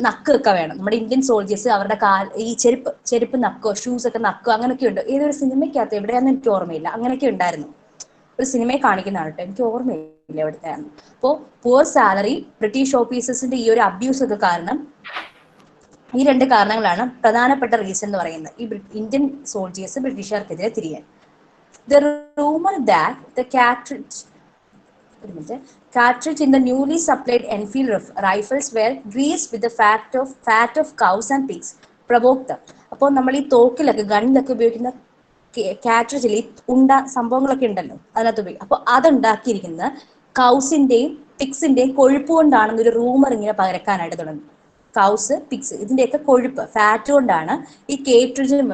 നക്കൊക്കെ വേണം. നമ്മുടെ ഇന്ത്യൻ സോൾജേഴ്സ് അവരുടെ ഈ ചെരുപ്പ് നക്കോ ഷൂസ് ഒക്കെ നക്കോ അങ്ങനെയൊക്കെ ഉണ്ട്. ഏതൊരു സിനിമയ്ക്കകത്ത് എവിടെയാന്ന് എനിക്ക് ഓർമ്മയില്ല. അങ്ങനെയൊക്കെ ഉണ്ടായിരുന്നു. ഒരു സിനിമയെ കാണിക്കുന്നതാണ് കേട്ടോ, എനിക്ക് ഓർമ്മയില്ല എവിടുത്തെയാണ്. അപ്പോൾ പുവർ സാലറി, ബ്രിട്ടീഷ് ഓഫീസേഴ്സിന്റെ ഈ ഒരു അബ്യൂസ് ഒക്കെ കാരണം, ഈ 2 കാരണങ്ങളാണ് പ്രധാനപ്പെട്ട റീസൺ എന്ന് പറയുന്നത് ഈ ഇന്ത്യൻ സോൾജേഴ്സ് ബ്രിട്ടീഷുകാർക്കെതിരെ തിരിയാൻ. The rumor that the cartridge in the newly supplied Enfield rifles were greased with the fat of cows and pigs provoked them. അപ്പോൾ നമ്മൾ ഈ തോക്കിലൊക്കെ ഗണ്ണിലൊക്കെ ഉപയോഗിക്കുന്ന കാട്രിഡ്ജിൽ ഈ സംഭവങ്ങളൊക്കെ ഉണ്ടല്ലോ അതിനകത്ത് ഉപയോഗിക്കും. അപ്പോൾ അതുണ്ടാക്കിയിരിക്കുന്നത് കൗസിന്റെയും പിക്സിന്റെയും കൊഴുപ്പ് കൊണ്ടാണെന്നൊരു റൂമർ ഇങ്ങനെ പകരക്കാനായിട്ട് തുടങ്ങി. കൗസ്, പിക്സ് ഇതിന്റെയൊക്കെ കൊഴുപ്പ്, ഫാറ്റ് കൊണ്ടാണ് ഈ കേട്രിഡ്ജും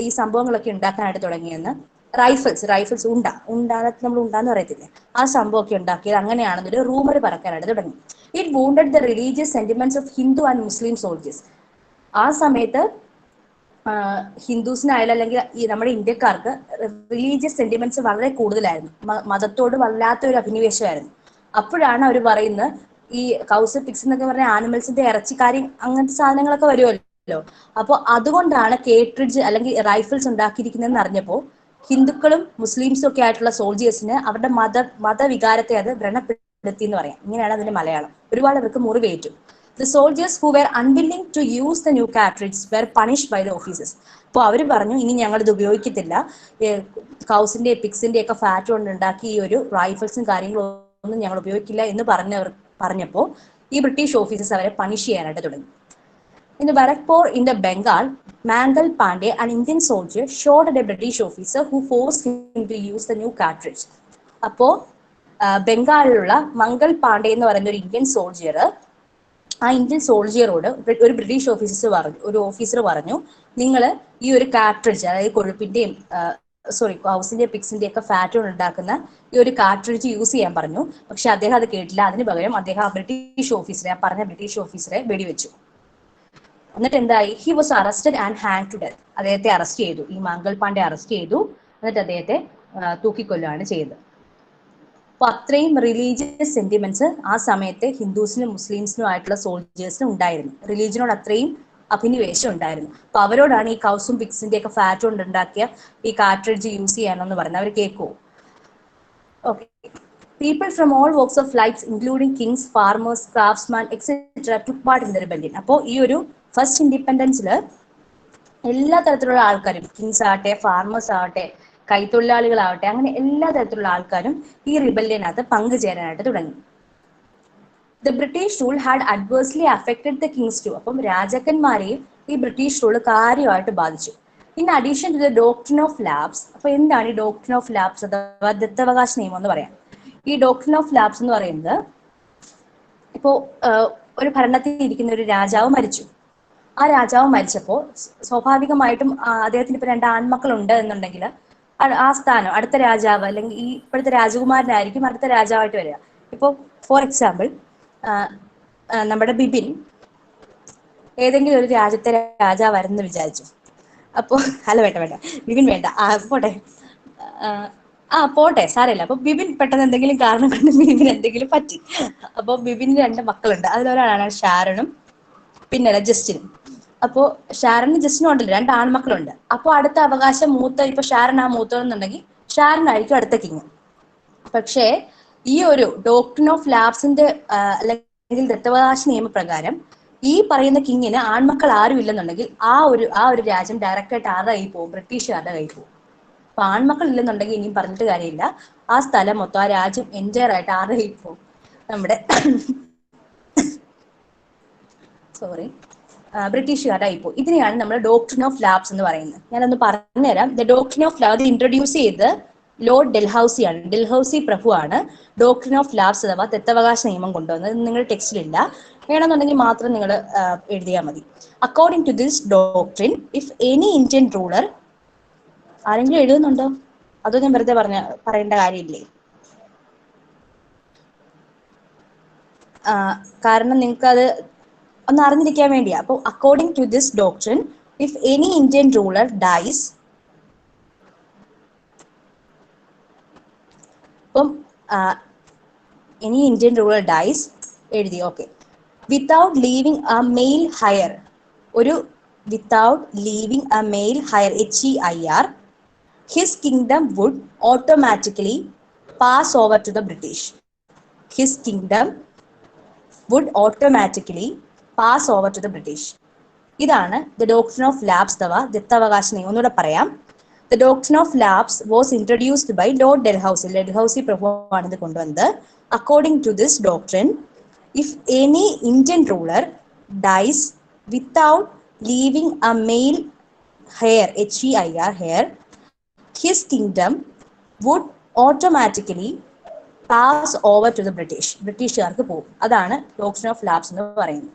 ഈ സംഭവങ്ങളൊക്കെ ഉണ്ടാക്കാനായിട്ട് തുടങ്ങിയെന്ന്. റൈഫിൾസ് ഉണ്ടാകത്ത് നമ്മൾ ഉണ്ടാന്ന് പറയത്തില്ലേ, ആ സംഭവമൊക്കെ ഉണ്ടാക്കിയത് അങ്ങനെയാണെന്നൊരു റൂമർ പറക്കാനായിട്ട് തുടങ്ങി. It wounded the religious sentiments of Hindu and Muslim soldiers. ആ സമയത്ത് ഹിന്ദുസിനായാലും അല്ലെങ്കിൽ ഈ നമ്മുടെ ഇന്ത്യക്കാർക്ക് റിലീജിയസ് സെന്റിമെന്റ്സ് വളരെ കൂടുതലായിരുന്നു. മതത്തോട് വല്ലാത്തൊരു അഭിനിവേശമായിരുന്നു. അപ്പോഴാണ് അവർ പറയുന്നത് ഈ കൗസ്, പിക്സ് എന്നൊക്കെ പറഞ്ഞ ആനിമൽസിന്റെ ഇറച്ചിക്കാരി അങ്ങനത്തെ സാധനങ്ങളൊക്കെ വരുമല്ലോ. അപ്പോൾ അതുകൊണ്ടാണ് കേട്രിഡ്ജ് അല്ലെങ്കിൽ റൈഫിൾസ് ഉണ്ടാക്കിയിരിക്കുന്നതെന്ന് അറിഞ്ഞപ്പോൾ ഹിന്ദുക്കളും മുസ്ലിംസും ഒക്കെ ആയിട്ടുള്ള സോൾജേഴ്സിന് അവരുടെ മതവികാരത്തെ അത് വ്രണപ്പെടുത്തി എന്ന് പറയാം. ഇങ്ങനെയാണ് അതിന്റെ മലയാളം. ഒരുപാട് പേർക്ക് മുറിവേറ്റു. The soldiers who were unwilling to use the new cartridges were punished by the officers. അപ്പോൾ അവർ പറഞ്ഞു, ഇനി ഞങ്ങൾ ഇത് ഉപയോഗിക്കത്തില്ല, കൗസിന്റെ പിക്സിന്റെ ഒക്കെ ഫാറ്റ് കൊണ്ട് ഉണ്ടാക്കി ഈ ഒരു റൈഫിൾസും കാര്യങ്ങളും ഒന്നും ഞങ്ങൾ ഉപയോഗിക്കില്ല എന്ന് പറഞ്ഞപ്പോൾ ഈ ബ്രിട്ടീഷ് ഓഫീസേഴ്സ് അവരെ പണിഷ് ചെയ്യാനായിട്ട് തുടങ്ങി. In the Barakpur in the Bengal, Mangal Pandey, an Indian soldier, shot at a British officer who forced him to use the new cartridge. അപ്പോൾ ബംഗാളിലുള്ള മംഗൾ പാണ്ഡെ എന്ന് പറയുന്ന ഒരു ഇന്ത്യൻ സോൾജിയർ, ആ ഇന്ത്യൻ സോൾജിയറോട് ഒരു ബ്രിട്ടീഷ് ഓഫീസർ പറഞ്ഞു, നിങ്ങൾ ഈ ഒരു കാർട്രിഡ്ജ്, അതായത് കൊഴുപ്പിന്റെയും കൗസിന്റെയും പിക്സിന്റെയും ഒക്കെ ഫാറ്റ് കൊണ്ട് ഉണ്ടാക്കുന്ന ഈ ഒരു കാർട്രിഡ്ജ് യൂസ് ചെയ്യാൻ പറഞ്ഞു. പക്ഷെ അദ്ദേഹം അത് കേട്ടില്ല. അതിന് പകരം അദ്ദേഹം ആ ബ്രിട്ടീഷ് ഓഫീസറെ വെടിവെച്ചു. എന്നിട്ട് എന്തായി? He was arrested and hang to death. അദ്ദേഹത്തെ അറസ്റ്റ് ചെയ്തു. ഈ മംഗൾ പാണ്ഡെ അറസ്റ്റ് ചെയ്തു. എന്നിട്ട് അദ്ദേഹത്തെ തൂക്കിക്കൊല്ലുകയാണ് ചെയ്തത്. അപ്പൊ അത്രയും റിലീജിയസ് സെന്റിമെന്റ്സ് ആ സമയത്ത് ഹിന്ദുസിനും മുസ്ലിംസിനും ആയിട്ടുള്ള സോൾജേഴ്സിനും ഉണ്ടായിരുന്നു. റിലീജിയനോട് അത്രയും അഭിനിവേശം ഉണ്ടായിരുന്നു. അപ്പൊ അവരോടാണ് ഈ കൗസും പിക്സിന്റെ ഒക്കെ ഫാറ്റ് കൊണ്ട് ഉണ്ടാക്കിയ ഈ കാർട്രിഡ്ജ് യൂസ് ചെയ്യാനെന്ന് പറയുന്നത്. അവർ കേൾക്കുമോ? Okay. People from all walks of life, including kings, farmers, craftsmen, etc., took part in the rebellion. അപ്പോൾ ഈ ഒരു ഫസ്റ്റ് ഇൻഡിപെൻഡൻസിൽ എല്ലാ തരത്തിലുള്ള ആൾക്കാരും, കിങ്സ് ആവട്ടെ, ഫാർമേഴ്സ് ആവട്ടെ, കൈത്തൊഴിലാളികളാവട്ടെ, അങ്ങനെ എല്ലാ തരത്തിലുള്ള ആൾക്കാരും ഈ റിബല്യനകത്ത് പങ്കുചേരാനായിട്ട് തുടങ്ങി. The British rule had adversely affected the kings too. അപ്പം രാജാക്കന്മാരെയും ഈ ബ്രിട്ടീഷ് റൂൾ കാര്യമായിട്ട് ബാധിച്ചു. In addition to the doctrine of lapse, അപ്പൊ എന്താണ് ഈ ഡോക്ട്രിൻ ഓഫ് ലാപ്സ് അഥവാ ദത്തവകാശ നിയമം എന്ന് പറയാം. ഈ ഡോക്ട്രിൻ ഓഫ് ലാപ്സ് എന്ന് പറയുന്നത്, ഇപ്പോ ഒരു ഭരണത്തിൽ ഇരിക്കുന്ന ഒരു രാജാവ് മരിച്ചു. ആ രാജാവ് മരിച്ചപ്പോൾ സ്വാഭാവികമായിട്ടും അദ്ദേഹത്തിന് ഇപ്പൊ 2 ആൺമക്കളുണ്ട് എന്നുണ്ടെങ്കിൽ ആ സ്ഥാനം അടുത്ത രാജാവ് അല്ലെങ്കിൽ ഈ ഇപ്പോഴത്തെ രാജകുമാരനായിരിക്കും അടുത്ത രാജാവായിട്ട് വരിക. ഇപ്പോൾ ഫോർ എക്സാമ്പിൾ നമ്മുടെ ബിപിൻ ഏതെങ്കിലും ഒരു രാജ്യത്തെ രാജാവായിരുന്നു വിചാരിച്ചു. അപ്പോൾ അല്ല വേണ്ട ബിപിൻ വേണ്ട, പോട്ടെ, പോട്ടെ സാരമില്ല. അപ്പൊ ബിപിൻ പെട്ടെന്ന് എന്തെങ്കിലും കാരണം കൊണ്ട് ബിപിൻ എന്തെങ്കിലും പറ്റി. അപ്പൊ ബിപിന് 2 മക്കളുണ്ട്. അതിലൊരാളാണ് ഷാരനും പിന്നെ ജസ്റ്റിനും. അപ്പോ ഷാരനും ജസ്റ്റിനും ഉണ്ടല്ലോ, 2 ആൺമക്കളുണ്ട്. അപ്പോൾ അടുത്ത അവകാശം ഇപ്പൊ ഷാരൻ മൂത്തതെന്നുണ്ടെങ്കിൽ ഷാരനായിരിക്കും അടുത്ത കിങ്. പക്ഷേ ഈ ഒരു ഡോക്ട്രിൻ ഓഫ് ലാബ്സിന്റെ അല്ലെങ്കിൽ ദത്തവകാശ നിയമപ്രകാരം ഈ പറയുന്ന കിങ്ങിന് ആൺമക്കൾ ആരും ഇല്ലെന്നുണ്ടെങ്കിൽ ആ ഒരു രാജ്യം ഡയറക്റ്റ് ആയിട്ട് ആരുടെ കയ്യിൽ പോകും? ബ്രിട്ടീഷുകാരുടെ കയ്യിൽ പോകും. അപ്പൊ ആൺമക്കൾ ഇല്ലെന്നുണ്ടെങ്കിൽ ഇനിയും പറഞ്ഞിട്ട് കാര്യമില്ല, ആ സ്ഥലം മൊത്തം, ആ രാജ്യം എൻറ്റയർ ആയിട്ട് ആരുടെ കയ്യിൽ പോകും? നമ്മുടെ ബ്രിട്ടീഷുകാരുടെ കയ്യിൽ പോകും. ഇതിനെയാണ് നമ്മൾ ഡോക്ട്രിൻ ഓഫ് ലാബ്സ് എന്ന് പറയുന്നത്. ഞാനൊന്ന് പറഞ്ഞുതരാം. The doctrine of lapse introduce ചെയ്ത് ലോർഡ് ഡെൽഹൌസിയാണ്, ഡെൽഹൌസി പ്രഭുവാണ് ഡോക്ട്രിൻ ഓഫ് ലാബ്സ് അഥവാ ദത്തവകാശ നിയമം കൊണ്ടുവന്നത്. നിങ്ങളുടെ ടെക്സ്റ്റിലില്ല, വേണമെന്നുണ്ടെങ്കിൽ മാത്രം നിങ്ങൾ എഴുതിയാൽ മതി. According to this doctrine, if any Indian ruler, ആരെങ്കിലും എഴുതുന്നുണ്ടോ? അതോ ഞാൻ വെറുതെ പറയേണ്ട കാര്യമില്ലേ? കാരണം നിങ്ങൾക്ക് അത് ഒന്ന് അറിഞ്ഞിരിക്കാൻ വേണ്ടിയാ. അപ്പോൾ according to this doctrine, if any Indian ruler dies, അപ്പം എനി ഇന്ത്യൻ റൂളർ ഡൈസ് എഴുതി, okay, without leaving a male heir, without leaving a male heir, HEIR, his kingdom would automatically pass over to the British. His kingdom would automatically pass over to the British. ഇതാണ് the doctrine of lapse അഥവാ ദത്തവകാശ നിയമം. ഒന്നുകൂടെ പറയാം. The doctrine of lapse was introduced by Lord Dalhousie. Dalhousie പ്രഭുവാണ് ഇത് കൊണ്ടുവന്നത്. According to this doctrine, if any Indian ruler dies without leaving a male heir, HEIR, heir, his kingdom would automatically pass over to the British. ബ്രിട്ടീഷുകാർക്ക് പോകും. അതാണ് doctrine of labs എന്ന് പറയുന്നത്.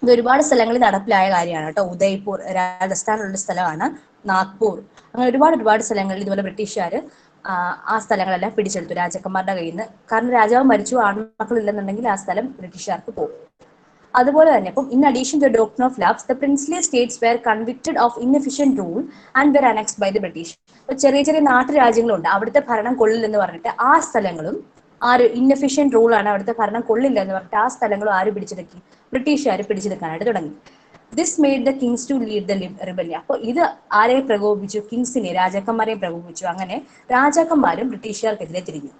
ഇത് ഒരുപാട് സ്ഥലങ്ങളിൽ നടപ്പിലായ കാര്യമാണ് കേട്ടോ. ഉദയ്പൂർ രാജസ്ഥാനിലുള്ള സ്ഥലമാണ്, നാഗ്പൂർ, അങ്ങനെ ഒരുപാട് സ്ഥലങ്ങളിൽ ഇതുപോലെ ബ്രിട്ടീഷുകാർ ആ സ്ഥലങ്ങളെല്ലാം പിടിച്ചെടുത്തു രാജാക്കന്മാരുടെ കയ്യിൽ നിന്ന്. കാരണം രാജാവ് മരിച്ചു, ആൺമക്കൾ ഇല്ലെന്നുണ്ടെങ്കിൽ ആ സ്ഥലം ബ്രിട്ടീഷുകാർക്ക് പോകും. അതുപോലെ തന്നെ ഇപ്പം in addition to doctrine of lapse, the princely states were convicted of inefficient rule and were annexed by the British. ഇപ്പൊ ചെറിയ നാട്ടുരാജ്യങ്ങളുണ്ട്, അവിടുത്തെ ഭരണം കൊള്ളില്ലെന്ന് പറഞ്ഞിട്ട് ആ സ്ഥലങ്ങളും ഇൻഎഫിഷ്യന്റ് റൂൾ ആണ്, അവിടുത്തെ ഭരണം കൊള്ളില്ല എന്ന് പറഞ്ഞിട്ട് ആ സ്ഥലങ്ങളും ആര് പിടിച്ചെടുക്കി? ബ്രിട്ടീഷുകാർ പിടിച്ചെടുക്കാനായിട്ട് തുടങ്ങി. This made the kings to lead the rebellion. അപ്പോൾ ഇത് ആരെ പ്രകോപിപ്പിച്ചു? കിങ്സിനെ, രാജാക്കന്മാരെയും പ്രകോപിപ്പിച്ചു. അങ്ങനെ രാജാക്കന്മാരും ബ്രിട്ടീഷുകാർക്കെതിരെ തിരിഞ്ഞു.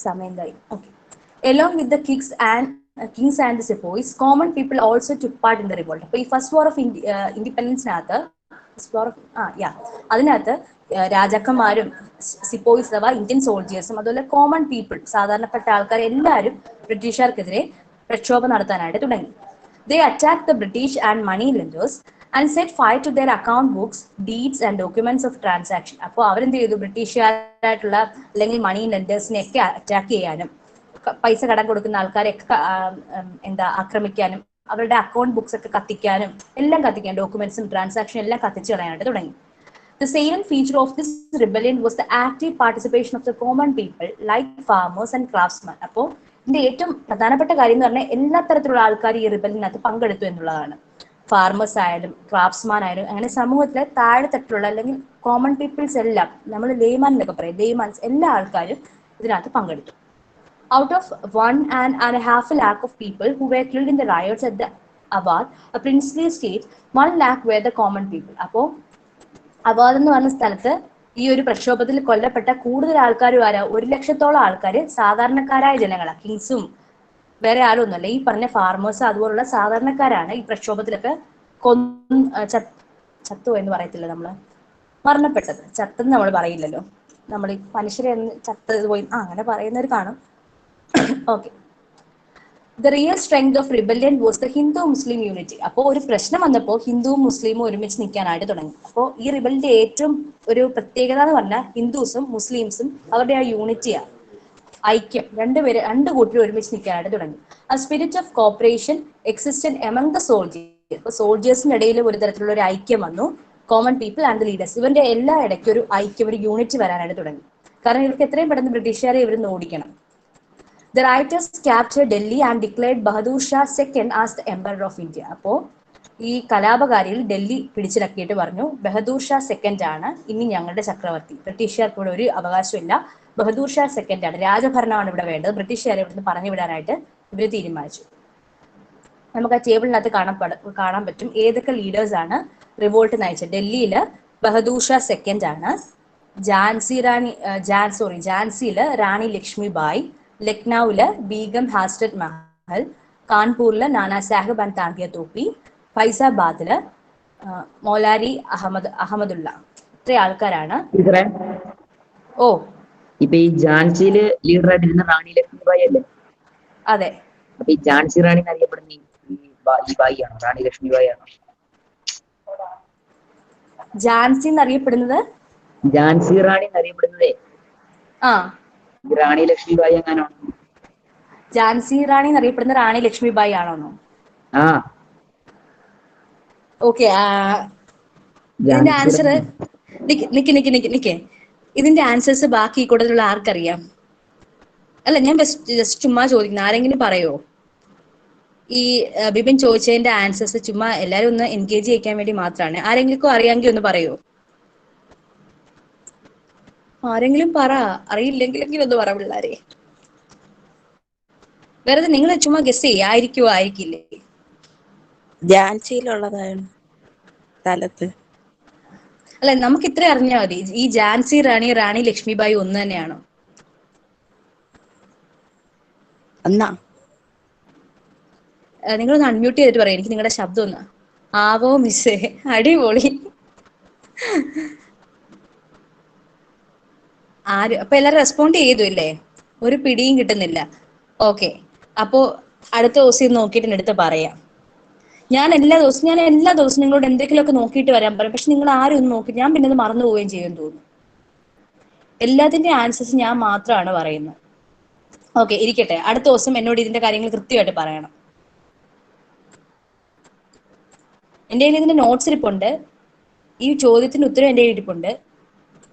സമയം കഴിഞ്ഞു. Okay. Along with the kings and the sepoys, common people also took part in the revolt. അപ്പോൾ ഈ ഫസ്റ്റ് വാർ ഓഫ് ഇൻഡിപെൻഡൻസിനകത്ത് അതിനകത്ത് രാജാക്കന്മാരും സിപ്പോയ്സ് അഥവാ ഇന്ത്യൻ സോൾജിയേഴ്സും അതുപോലെ കോമൺ പീപ്പിൾ, സാധാരണപ്പെട്ട ആൾക്കാർ എല്ലാവരും ബ്രിട്ടീഷുകാർക്കെതിരെ പ്രക്ഷോഭം നടത്താനായിട്ട് തുടങ്ങി. They attacked the British and money lenders and set fire to their account books, deeds and documents of transaction. അപ്പോൾ അവരെന്ത് ചെയ്തു? ബ്രിട്ടീഷുകാരായിട്ടുള്ള അല്ലെങ്കിൽ മണി ലെൻഡേഴ്സിനെ ഒക്കെ അറ്റാക്ക് ചെയ്യാനും പൈസ കടം കൊടുക്കുന്ന ആൾക്കാരെയൊക്കെ ആക്രമിക്കാനും അവരുടെ അക്കൗണ്ട് ബുക്സ് ഒക്കെ കത്തിക്കാനും ഡോക്യുമെന്റ്സും ട്രാൻസാക്ഷനും എല്ലാം കത്തിച്ചു കളയാനായിട്ട് തുടങ്ങി. The salient feature of this rebellion was the active participation of the common people like farmers and craftsmen. അപ്പോൾ ഇതിന്റെ ഏറ്റവും പ്രധാനപ്പെട്ട കാര്യം എന്ന് പറഞ്ഞാൽ എല്ലാ തരത്തിലുള്ള ആൾക്കാർ ഈ റിബല്ലിനകത്ത് പങ്കെടുത്തു എന്നുള്ളതാണ്. ഫാർമേഴ്സ് ആയാലും ക്രാഫ്റ്റ്സ്മാൻ ആയാലും അങ്ങനെ സമൂഹത്തിലെ താഴെത്തട്ടിലുള്ള അല്ലെങ്കിൽ കോമൺ പീപ്പിൾസ് എല്ലാം, നമ്മൾ ലേമാൻ എന്നൊക്കെ പറയും, ലേമാൻസ്, എല്ലാ ആൾക്കാരും ഇതിനകത്ത് പങ്കെടുത്തു. Out of 1.5 lakh of people who were killed in the riots at the Awadh, a princely state, 1 lakh were the common people. അപ്പോൾ അവാദ് എന്ന് പറഞ്ഞ സ്ഥലത്ത് ഈ ഒരു പ്രക്ഷോഭത്തിൽ കൊല്ലപ്പെട്ട കൂടുതൽ ആൾക്കാരും 1,00,000-ഓളം ആൾക്കാർ സാധാരണക്കാരായ ജനങ്ങളാണ്. കിങ്സും വേറെ ആരും ഒന്നുമല്ല, ഈ പറഞ്ഞ ഫാർമേഴ്സ് അതുപോലുള്ള സാധാരണക്കാരാണ് ഈ പ്രക്ഷോഭത്തിലൊക്കെ ചത്തു എന്ന് പറയത്തില്ല, നമ്മള് മരണപ്പെട്ടത്. ചത്തെന്ന് നമ്മൾ പറയില്ലല്ലോ, നമ്മൾ ഈ മനുഷ്യരെ ചത്തത് പോയി അങ്ങനെ പറയുന്നവർ കാണും. Okay. The real strength of rebellion was the Hindu-Muslim unity. അപ്പോൾ ഒരു പ്രശ്നം വന്നപ്പോൾ ഹിന്ദുവും മുസ്ലിമും ഒരുമിച്ച് നിൽക്കാനായിട്ട് തുടങ്ങി. അപ്പോൾ ഈ റിബലിന്റെ ഏറ്റവും ഒരു പ്രത്യേകത എന്ന് പറഞ്ഞാൽ ഹിന്ദുസും മുസ്ലിംസും അവരുടെ ആ യൂണിറ്റിയാണ്, ഐക്യം, രണ്ട് കൂട്ടരും ഒരുമിച്ച് നിൽക്കാനായിട്ട് തുടങ്ങി. ആ spirit of cooperation existent among the soldiers. അപ്പോൾ സോൾജിയേഴ്സിന് ഇടയിൽ ഒരു തരത്തിലുള്ള ഒരു ഐക്യം വന്നു. Common people and the leaders, ഇവരുടെ എല്ലാ ഇടയ്ക്കും ഒരു ഐക്യം, ഒരു യൂണിറ്റ് വരാനായിട്ട് തുടങ്ങി. കാരണം ഇവർക്ക് എത്രയും പെട്ടെന്ന് ബ്രിട്ടീഷുകാരെ ഇവരൊന്ന് ഓടിക്കണം. The writers captured Delhi and declared Bahadur Shah II as the Emperor of India. അപ്പോൾ ഈ കലാപകാരികൾ ഡൽഹി പിടിച്ചിറക്കിയിട്ട് പറഞ്ഞു ബഹദൂർ ഷാ സെക്കൻഡ് ആണ് ഇനി ഞങ്ങളുടെ ചക്രവർത്തി. ബ്രിട്ടീഷുകാർക്ക് ഇവിടെ ഒരു അവകാശമില്ല, ബഹദൂർ ഷാ സെക്കൻഡ് ആണ്, രാജഭരണമാണ് ഇവിടെ വേണ്ടത്, ബ്രിട്ടീഷുകാരെ ഇവിടുന്ന് പറഞ്ഞു വിടാനായിട്ട് ഇവർ തീരുമാനിച്ചു. നമുക്ക് ആ ടേബിളിനകത്ത് കാണാൻ പറ്റും ഏതൊക്കെ ലീഡേഴ്സ് ആണ് റിവോൾട്ട് നയിച്ചത്. ഡൽഹിയിൽ ബഹദൂർ ഷാ സെക്കൻഡ് ആണ്, ഝാൻസിയില് റാണി ലക്ഷ്മിബായി, ലക്നൌവില് ബീഗം ഹാസ്റ്റഡ് മഹൽ, കാൺപൂരില് നാനാ സാഹിബ് ആൻഡ് താന്തിയ തോപ്പി, ഫൈസാബാദില് മൗലാരി അഹമ്മദുള്ള. ഇത്ര ആൾക്കാരാണ്. ഓ ഇപ്പൊ ഈ ഝാൻസിയില് ലീഡർ ആയിട്ടിരുന്ന റാണി ലക്ഷ്മിബായി അല്ലേ? അതെ. അപ്പൊ ഈ ഝാൻസി റാണി എന്നറിയപ്പെടുന്ന ഈ ബായി ആണോ, റാണി ലക്ഷ്മിബായി ആണോ? ഝാൻസി എന്നറിയപ്പെടുന്നത് ഝാൻസി റാണി എന്നറിയപ്പെടുന്നതേ റാണി ലക്ഷ്മിബായി എങ്ങാനോ? ഝാൻസി റാണി എന്നറിയപ്പെടുന്ന റാണി ലക്ഷ്മിബായി ആണോന്നോ? ആ ഓക്കെ. ഇതിന്റെ ആൻസർ നിക്ക് ഇതിന്റെ ആൻസേഴ്സ് ബാക്കി കൂടുതലുള്ള ആർക്കറിയാം? അല്ല, ഞാൻ ജസ്റ്റ് ചുമ്മാ ചോദിക്കുന്നു, ആരെങ്കിലും പറയോ? ഈ ബിപിൻ ചോദിച്ചതിന്റെ ആൻസേഴ്സ് ചുമ്മാ എല്ലാരും ഒന്ന് എൻഗേജ് ചെയ്യിക്കാൻ വേണ്ടി മാത്രമാണ്. ആരെങ്കിലും അറിയാമെങ്കിൽ ഒന്ന് പറയോ? ആരെങ്കിലും പറ, അറിയില്ലെങ്കിലെങ്കിലും ഒന്ന് പറ പിള്ളാരെ. വെറുതെ നിങ്ങൾ ചുമ്മാ ഗസ് ചെയ്യ, ആയിരിക്കുവോ ആയിരിക്കില്ലേ? ഝാൻസിയിലുള്ളതാണ് സ്ഥലത്ത്. അല്ല, നമുക്ക് ഇത്ര അറിഞ്ഞാൽ മതി. ഈ ഝാൻസി റാണി ലക്ഷ്മിബായി ഒന്ന് തന്നെയാണോ? എന്നാ നിങ്ങളൊന്ന് അൺമ്യൂട്ട് ചെയ്തിട്ട് പറയാം, എനിക്ക് നിങ്ങളുടെ ശബ്ദം ഒന്ന്. ആവോ മിസ്സേ, അടിപൊളി. അപ്പൊ എല്ലാരും റെസ്പോണ്ട് ചെയ്തു ഇല്ലേ? ഒരു പിടിയും കിട്ടുന്നില്ല. ഓക്കെ, അപ്പോ അടുത്ത ദിവസം നോക്കിയിട്ട് എടുത്ത് പറയാം. ഞാൻ എല്ലാ ദിവസവും നിങ്ങളോട് എന്തെങ്കിലുമൊക്കെ നോക്കിയിട്ട് വരാൻ പറയും. പക്ഷെ നിങ്ങൾ ആരും ഒന്ന് നോക്കി, ഞാൻ പിന്നെ അത് മറന്നു പോവുകയും ചെയ്യുമെന്ന് തോന്നുന്നു. എല്ലാത്തിന്റെ ആൻസേഴ്സ് ഞാൻ മാത്രമാണ് പറയുന്നത്. ഓക്കെ, ഇരിക്കട്ടെ. അടുത്ത ദിവസം എന്നോട് ഇതിന്റെ കാര്യങ്ങൾ കൃത്യമായിട്ട് പറയണം. എൻ്റെ കയ്യിൽ ഇതിന്റെ നോട്ട്സ് ഇരിപ്പുണ്ട്, ഈ ചോദ്യത്തിന് ഉത്തരം എൻ്റെ കയ്യിൽ ഇരിപ്പുണ്ട്.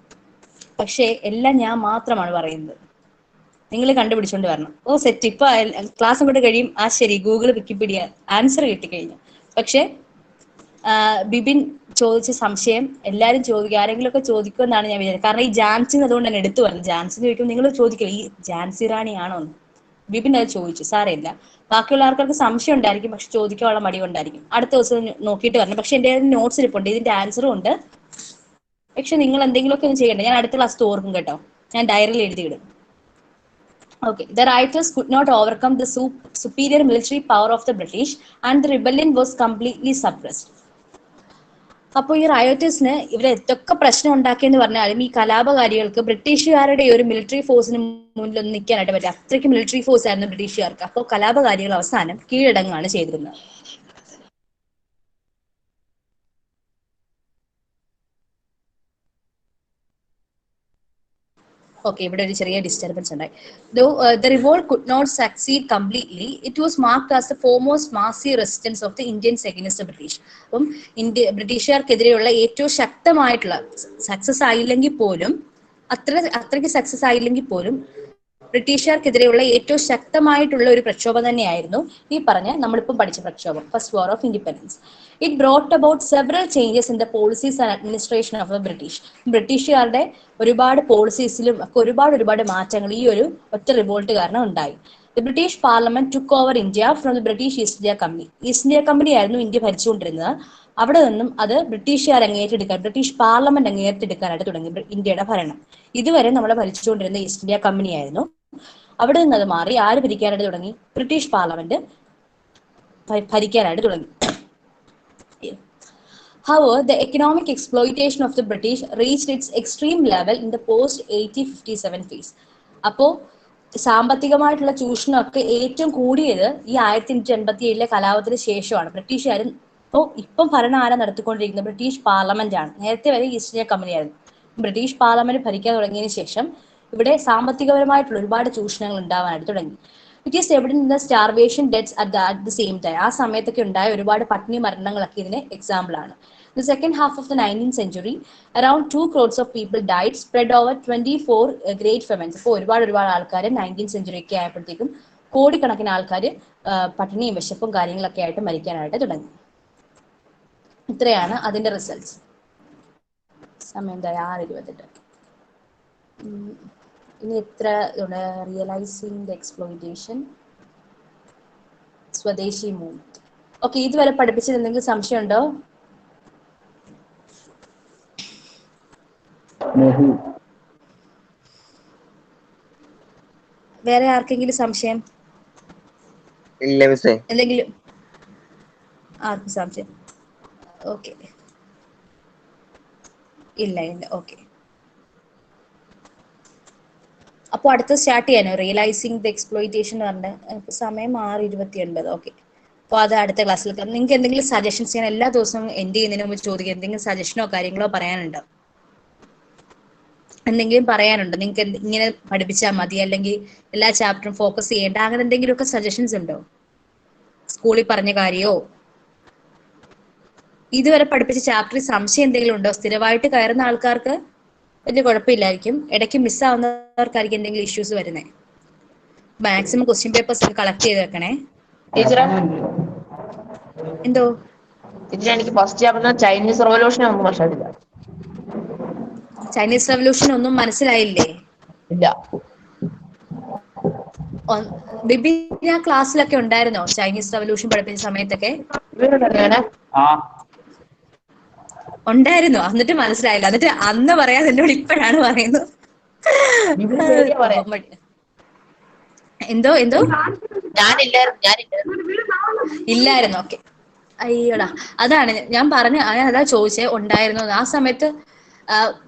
പക്ഷെ എല്ലാം ഞാൻ മാത്രമാണ് പറയുന്നത്. നിങ്ങൾ കണ്ടുപിടിച്ചോണ്ട് വരണം. ഓ സെറ്റ്, ഇപ്പൊ ക്ലാസ് അങ്ങോട്ട് കഴിയും. ആ ശരി, ഗൂഗിൾ വിക്കിപീഡിയ ആൻസർ കിട്ടിക്കഴിഞ്ഞു. പക്ഷെ ബിബിൻ ചോദിച്ച സംശയം എല്ലാരും ചോദിക്കും, ആരെങ്കിലും ഒക്കെ ചോദിക്കുമെന്നാണ് ഞാൻ വിചാരിച്ചത്. കാരണം ഈ ഝാൻസി അതുകൊണ്ട് തന്നെ എടുത്തു പറഞ്ഞു. ഝാൻസി ചോദിക്കുമ്പോൾ നിങ്ങൾ ചോദിക്കും ഈ ഝാൻസി റാണി ആണോ എന്ന്. ബിബിൻ അത് ചോദിച്ചു. സാരമില്ല, ബാക്കിയുള്ള ആൾക്കാർക്ക് സംശയം ഉണ്ടായിരിക്കും, പക്ഷെ ചോദിക്കാനുള്ള മടി കൊണ്ടായിരിക്കും. അടുത്ത ദിവസം നോക്കിയിട്ട് വരണം. പക്ഷെ എൻ്റെ നോട്ട്സ് ഇരിപ്പുണ്ട്, ഇതിന്റെ ആൻസറും ഉണ്ട്. പക്ഷെ നിങ്ങൾ എന്തെങ്കിലുമൊക്കെ ഒന്ന് ചെയ്യണ്ടേ. ഞാൻ അടുത്ത ക്ലാസ് ഓർക്കും കേട്ടോ, ഞാൻ ഡയറിയിൽ എഴുതിയിടും. Okay, the writers could not overcome the superior military power of the British and the rebellion was completely suppressed. അപ്പോൾ ഈ റയോറ്റേഴ്സിന് ഇവരെ എന്തൊക്കെ പ്രശ്നം ഉണ്ടാക്കിയെന്ന് പറഞ്ഞാലും ഈ കലാപകാരികൾക്ക് ബ്രിട്ടീഷുകാരുടെ ഒരു മിലിറ്ററി ഫോഴ്സിന് മുന്നിലൊന്നും നിൽക്കാനായിട്ട് പറ്റില്ല. അത്രയ്ക്ക് മിലിറ്ററി ഫോഴ്സ് ആയിരുന്നു ബ്രിട്ടീഷുകാർക്ക്. അപ്പോൾ കലാപകാരികൾ അവസാനം കീഴടങ്ങുകയാണ് ചെയ്തിരുന്നത്. Okay, ഇവിടെ ഒരു ചെറിയ ഡിസ്റ്റർബൻസ് ഉണ്ടായി. Though the revolt could not succeed completely, it was marked as the foremost massive resistance of the Indians against the British. അപ്പം ബ്രിട്ടീഷുകാർക്കെതിരെയുള്ള ഏറ്റവും ശക്തമായിട്ടുള്ള, സക്സസ് ആയില്ലെങ്കിൽ പോലും, അത്രയ്ക്ക് സക്സസ് ആയില്ലെങ്കിൽ പോലും ബ്രിട്ടീഷുകാർക്കെതിരെയുള്ള ഏറ്റവും ശക്തമായിട്ടുള്ള ഒരു പ്രക്ഷോഭം തന്നെയായിരുന്നു ഈ പറഞ്ഞ നമ്മളിപ്പം പഠിച്ച പ്രക്ഷോഭം, first war of independence. It brought about several changes in the policies and administration of the British. ബ്രിട്ടീഷുകാരുടെ ഒരുപാട് പോളിസീസിലും ഒക്കെ ഒരുപാട് മാറ്റങ്ങൾ ഈ ഒരു ഒറ്റ റിവോൾട്ട് കാരണം ഉണ്ടായി. The British parliament took over India from the British east India company. East India company ആയിരുന്നു ഇന്ത്യ ഭരിച്ചുകൊണ്ടിരുന്നത്. അവിടെ നിന്നും അത് ബ്രിട്ടീഷുകാർ ബ്രിട്ടീഷ് പാർലമെന്റ് അങ്ങേറ്റെടുക്കാനായിട്ട് തുടങ്ങി ഇന്ത്യയുടെ ഭരണം. ഇതുവരെ നമ്മളെ ഭരിച്ചുകൊണ്ടിരുന്ന ഈസ്റ്റ് ഇന്ത്യ കമ്പനി ആയിരുന്നു. അവിടെ നിന്ന് അത് മാറി ആര് ഭരിക്കാനായിട്ട് തുടങ്ങി? ബ്രിട്ടീഷ് പാർലമെന്റ് ഭരിക്കാനായിട്ട് തുടങ്ങി. However, the economic exploitation of the British reached its extreme level in the post-1857 phase. അപ്പോൾ സാമ്പത്തികമായിട്ടുള്ള ചൂഷണമൊക്കെ ഏറ്റവും കൂടിയത് ഈ 1887 കലാപത്തിന് ശേഷമാണ്. ബ്രിട്ടീഷുകാരും ഇപ്പം ഭരണം ആരാ നടത്തിക്കൊണ്ടിരിക്കുന്നത്? ബ്രിട്ടീഷ് പാർലമെന്റ് ആണ്. നേരത്തെ വരെ ഈസ്റ്റ് ഇന്ത്യ കമ്പനി ആയിരുന്നു. ബ്രിട്ടീഷ് പാർലമെന്റ് ഭരിക്കാൻ തുടങ്ങിയതിനു ശേഷം ഇവിടെ സാമ്പത്തികപരമായിട്ടുള്ള ഒരുപാട് ചൂഷണങ്ങൾ ഉണ്ടാവാനായിട്ട് തുടങ്ങി. It is evident in the starvation deaths at the same time. ആ സമയത്തൊക്കെ ഉണ്ടായ ഒരുപാട് പട്ടിണി മരണങ്ങളൊക്കെ ഇതിന് എക്സാമ്പിൾ ആണ്. The second half of the 19th century, around 2 crores of people died, spread over 24 great famines. അപ്പോൾ ഒരുപാട് ആൾക്കാർ 19th century ഒക്കെ ആയപ്പോഴത്തേക്കും കോടിക്കണക്കിന് ആൾക്കാർ പട്ടിണിയും വിശപ്പും കാര്യങ്ങളൊക്കെ ആയിട്ട് മരിക്കാനായിട്ട് തുടങ്ങി. ഇത്രയാണ് അതിന്റെ റിസൾട്ട്സ്. സമയം 6:28. ഇനി എത്ര റിയലൈസിങ് ദ എക്സ്പ്ലോയിറ്റേഷൻ, സ്വദേശി മൂവ്മെന്റ്. ഓക്കെ, ഇതുവരെ പഠിപ്പിച്ചത് എന്തെങ്കിലും സംശയമുണ്ടോ? വേറെ ആർക്കെങ്കിലും സംശയം? ഇല്ല മിസ്സേ. എന്തെങ്കിലും ആർക്കും സംശയം? ഓക്കെ, ഇല്ല. ഓക്കെ, അപ്പോൾ അടുത്ത് സ്റ്റാർട്ട് ചെയ്യാനോ? റിയലൈസിങ് ദ എക്സ്പ്ലോയിറ്റേഷൻ എന്ന് പറഞ്ഞിട്ട് സമയം 6:29. ഓക്കെ, അപ്പോൾ അത് അടുത്ത ക്ലാസ്സിൽ. നിങ്ങൾക്ക് എന്തെങ്കിലും സജഷൻസ് ചെയ്യാൻ എല്ലാ ദിവസവും എൻഡ് ചെയ്യുന്നതിന് മുമ്പ് ചോദിക്കുക. എന്തെങ്കിലും സജഷനോ കാര്യങ്ങളോ പറയാനുണ്ടോ? എന്തെങ്കിലും പറയാനുണ്ടോ? നിങ്ങൾക്ക് ഇങ്ങനെ പഠിപ്പിച്ചാൽ മതി, അല്ലെങ്കിൽ എല്ലാ ചാപ്റ്ററും ഫോക്കസ് ചെയ്യേണ്ട, അങ്ങനെ എന്തെങ്കിലുമൊക്കെ സജഷൻസ് ഉണ്ടോ? സ്കൂളിൽ പറഞ്ഞ കാര്യമോ ഇതുവരെ പഠിപ്പിച്ച ചാപ്റ്ററിൽ സംശയം എന്തെങ്കിലും ഉണ്ടോ? സ്ഥിരമായിട്ട് കയറുന്ന ആൾക്കാർക്ക് വലിയ കുഴപ്പമില്ലായിരിക്കും. ഇടയ്ക്ക് മിസ്സാവുന്നവർക്കായിരിക്കും എന്തെങ്കിലും ഇഷ്യൂസ് വരുന്നത്. മാക്സിമം ക്വസ്റ്റ്യൻ പേപ്പേഴ്സ് ഒക്കെ കളക്ട് ചെയ്ത് വെക്കണേ. ടീച്ചറെ എന്തോ ടീച്ചറെ, എനിക്ക് ഫസ്റ്റ് ചാപ്റ്റർ ചൈനീസ് റവല്യൂഷൻ ഒന്നും മനസ്സിലായില്ല. ചൈനീസ് റവല്യൂഷൻ ഒന്നും മനസ്സിലായില്ലേ? ഇല്ല. ബിബിൻ ആ ക്ലാസ്സിലൊക്കെ ഉണ്ടായിരുന്നോ ചൈനീസ് റവല്യൂഷൻ പഠിപ്പിച്ച സമയത്തൊക്കെ? ഉണ്ടായിരുന്നോ? എന്നിട്ട് മനസ്സിലായില്ല. എന്നിട്ട് അന്ന് പറയാതെ എന്നോട് ഇപ്പോഴാണ് പറയുന്നത്. എന്തോ ഇല്ലായിരുന്നു. ഓക്കെ, അയ്യോടാ, അതാണ് ഞാൻ അതാ ചോദിച്ചേ, ഉണ്ടായിരുന്നു ആ സമയത്ത്.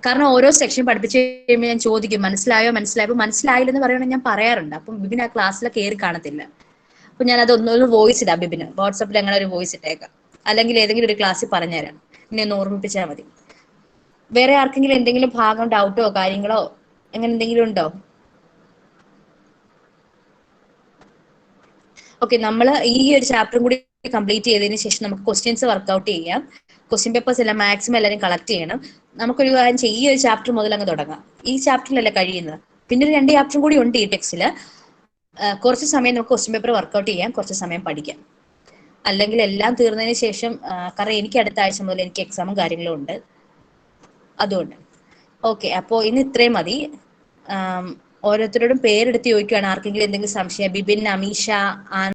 കാരണം ഓരോ സെക്ഷൻ പഠിപ്പിച്ച് കഴിയുമ്പോൾ ഞാൻ ചോദിക്കും മനസ്സിലായില്ലെന്ന് പറയുകയാണെങ്കിൽ ഞാൻ പറയാറുണ്ട്. അപ്പം ബിബിൻ ആ ക്ലാസ്സിൽ കയറി കാണത്തില്ല. അപ്പൊ ഞാൻ അത് ഒന്നൊരു വോയിസ് ഇടാം ബിബിന്. വാട്സാപ്പിൽ അങ്ങനെ ഒരു വോയിസ് ഇട്ടേക്കാം, അല്ലെങ്കിൽ ഏതെങ്കിലും ഒരു ക്ലാസ്സിൽ പറഞ്ഞുതരാം. ഇനി ഒന്ന് ഓർമ്മിപ്പിച്ചാൽ മതി. വേറെ ആർക്കെങ്കിലും എന്തെങ്കിലും ഭാഗം ഡൗട്ടോ കാര്യങ്ങളോ അങ്ങനെ എന്തെങ്കിലും ഉണ്ടോ? ഓക്കെ, നമ്മൾ ഈ ഒരു ചാപ്റ്ററും കൂടി കംപ്ലീറ്റ് ചെയ്തതിന് ശേഷം നമുക്ക് ക്വസ്റ്റ്യൻസ് വർക്ക്ഔട്ട് ചെയ്യാം. ക്വസ്റ്റ്യൻ പേപ്പേഴ്സ് എല്ലാം മാക്സിമം എല്ലാവരും കളക്ട് ചെയ്യണം. നമുക്കൊരു കാര്യം ചെയ്യാം, ഈ ഒരു ചാപ്റ്റർ മുതൽ അങ്ങ് തുടങ്ങാം. ഈ ചാപ്റ്ററിലല്ല കഴിയുന്നത്, പിന്നെ ഒരു 2 ചാപ്റ്ററും കൂടി ഉണ്ട് ഈ ടെക്സ്റ്റില്. കുറച്ച് സമയം നമുക്ക് ക്വസ്റ്റ്യൻ പേപ്പർ വർക്ക്ഔട്ട് ചെയ്യാം, കുറച്ച് സമയം പഠിക്കാം. അല്ലെങ്കിൽ എല്ലാം തീർന്നതിന് ശേഷം, കാരണം എനിക്ക് അടുത്ത ആഴ്ച മുതൽ എനിക്ക് എക്സാമും കാര്യങ്ങളും ഉണ്ട്, അതുകൊണ്ട്. ഓക്കെ, അപ്പോൾ ഇന്ന് ഇത്രയും മതി. ഓരോരുത്തരോടും പേരെടുത്ത് ചോദിക്കുകയാണ് ആർക്കെങ്കിലും എന്തെങ്കിലും സംശയം. ബിബിൻ, അമീഷ,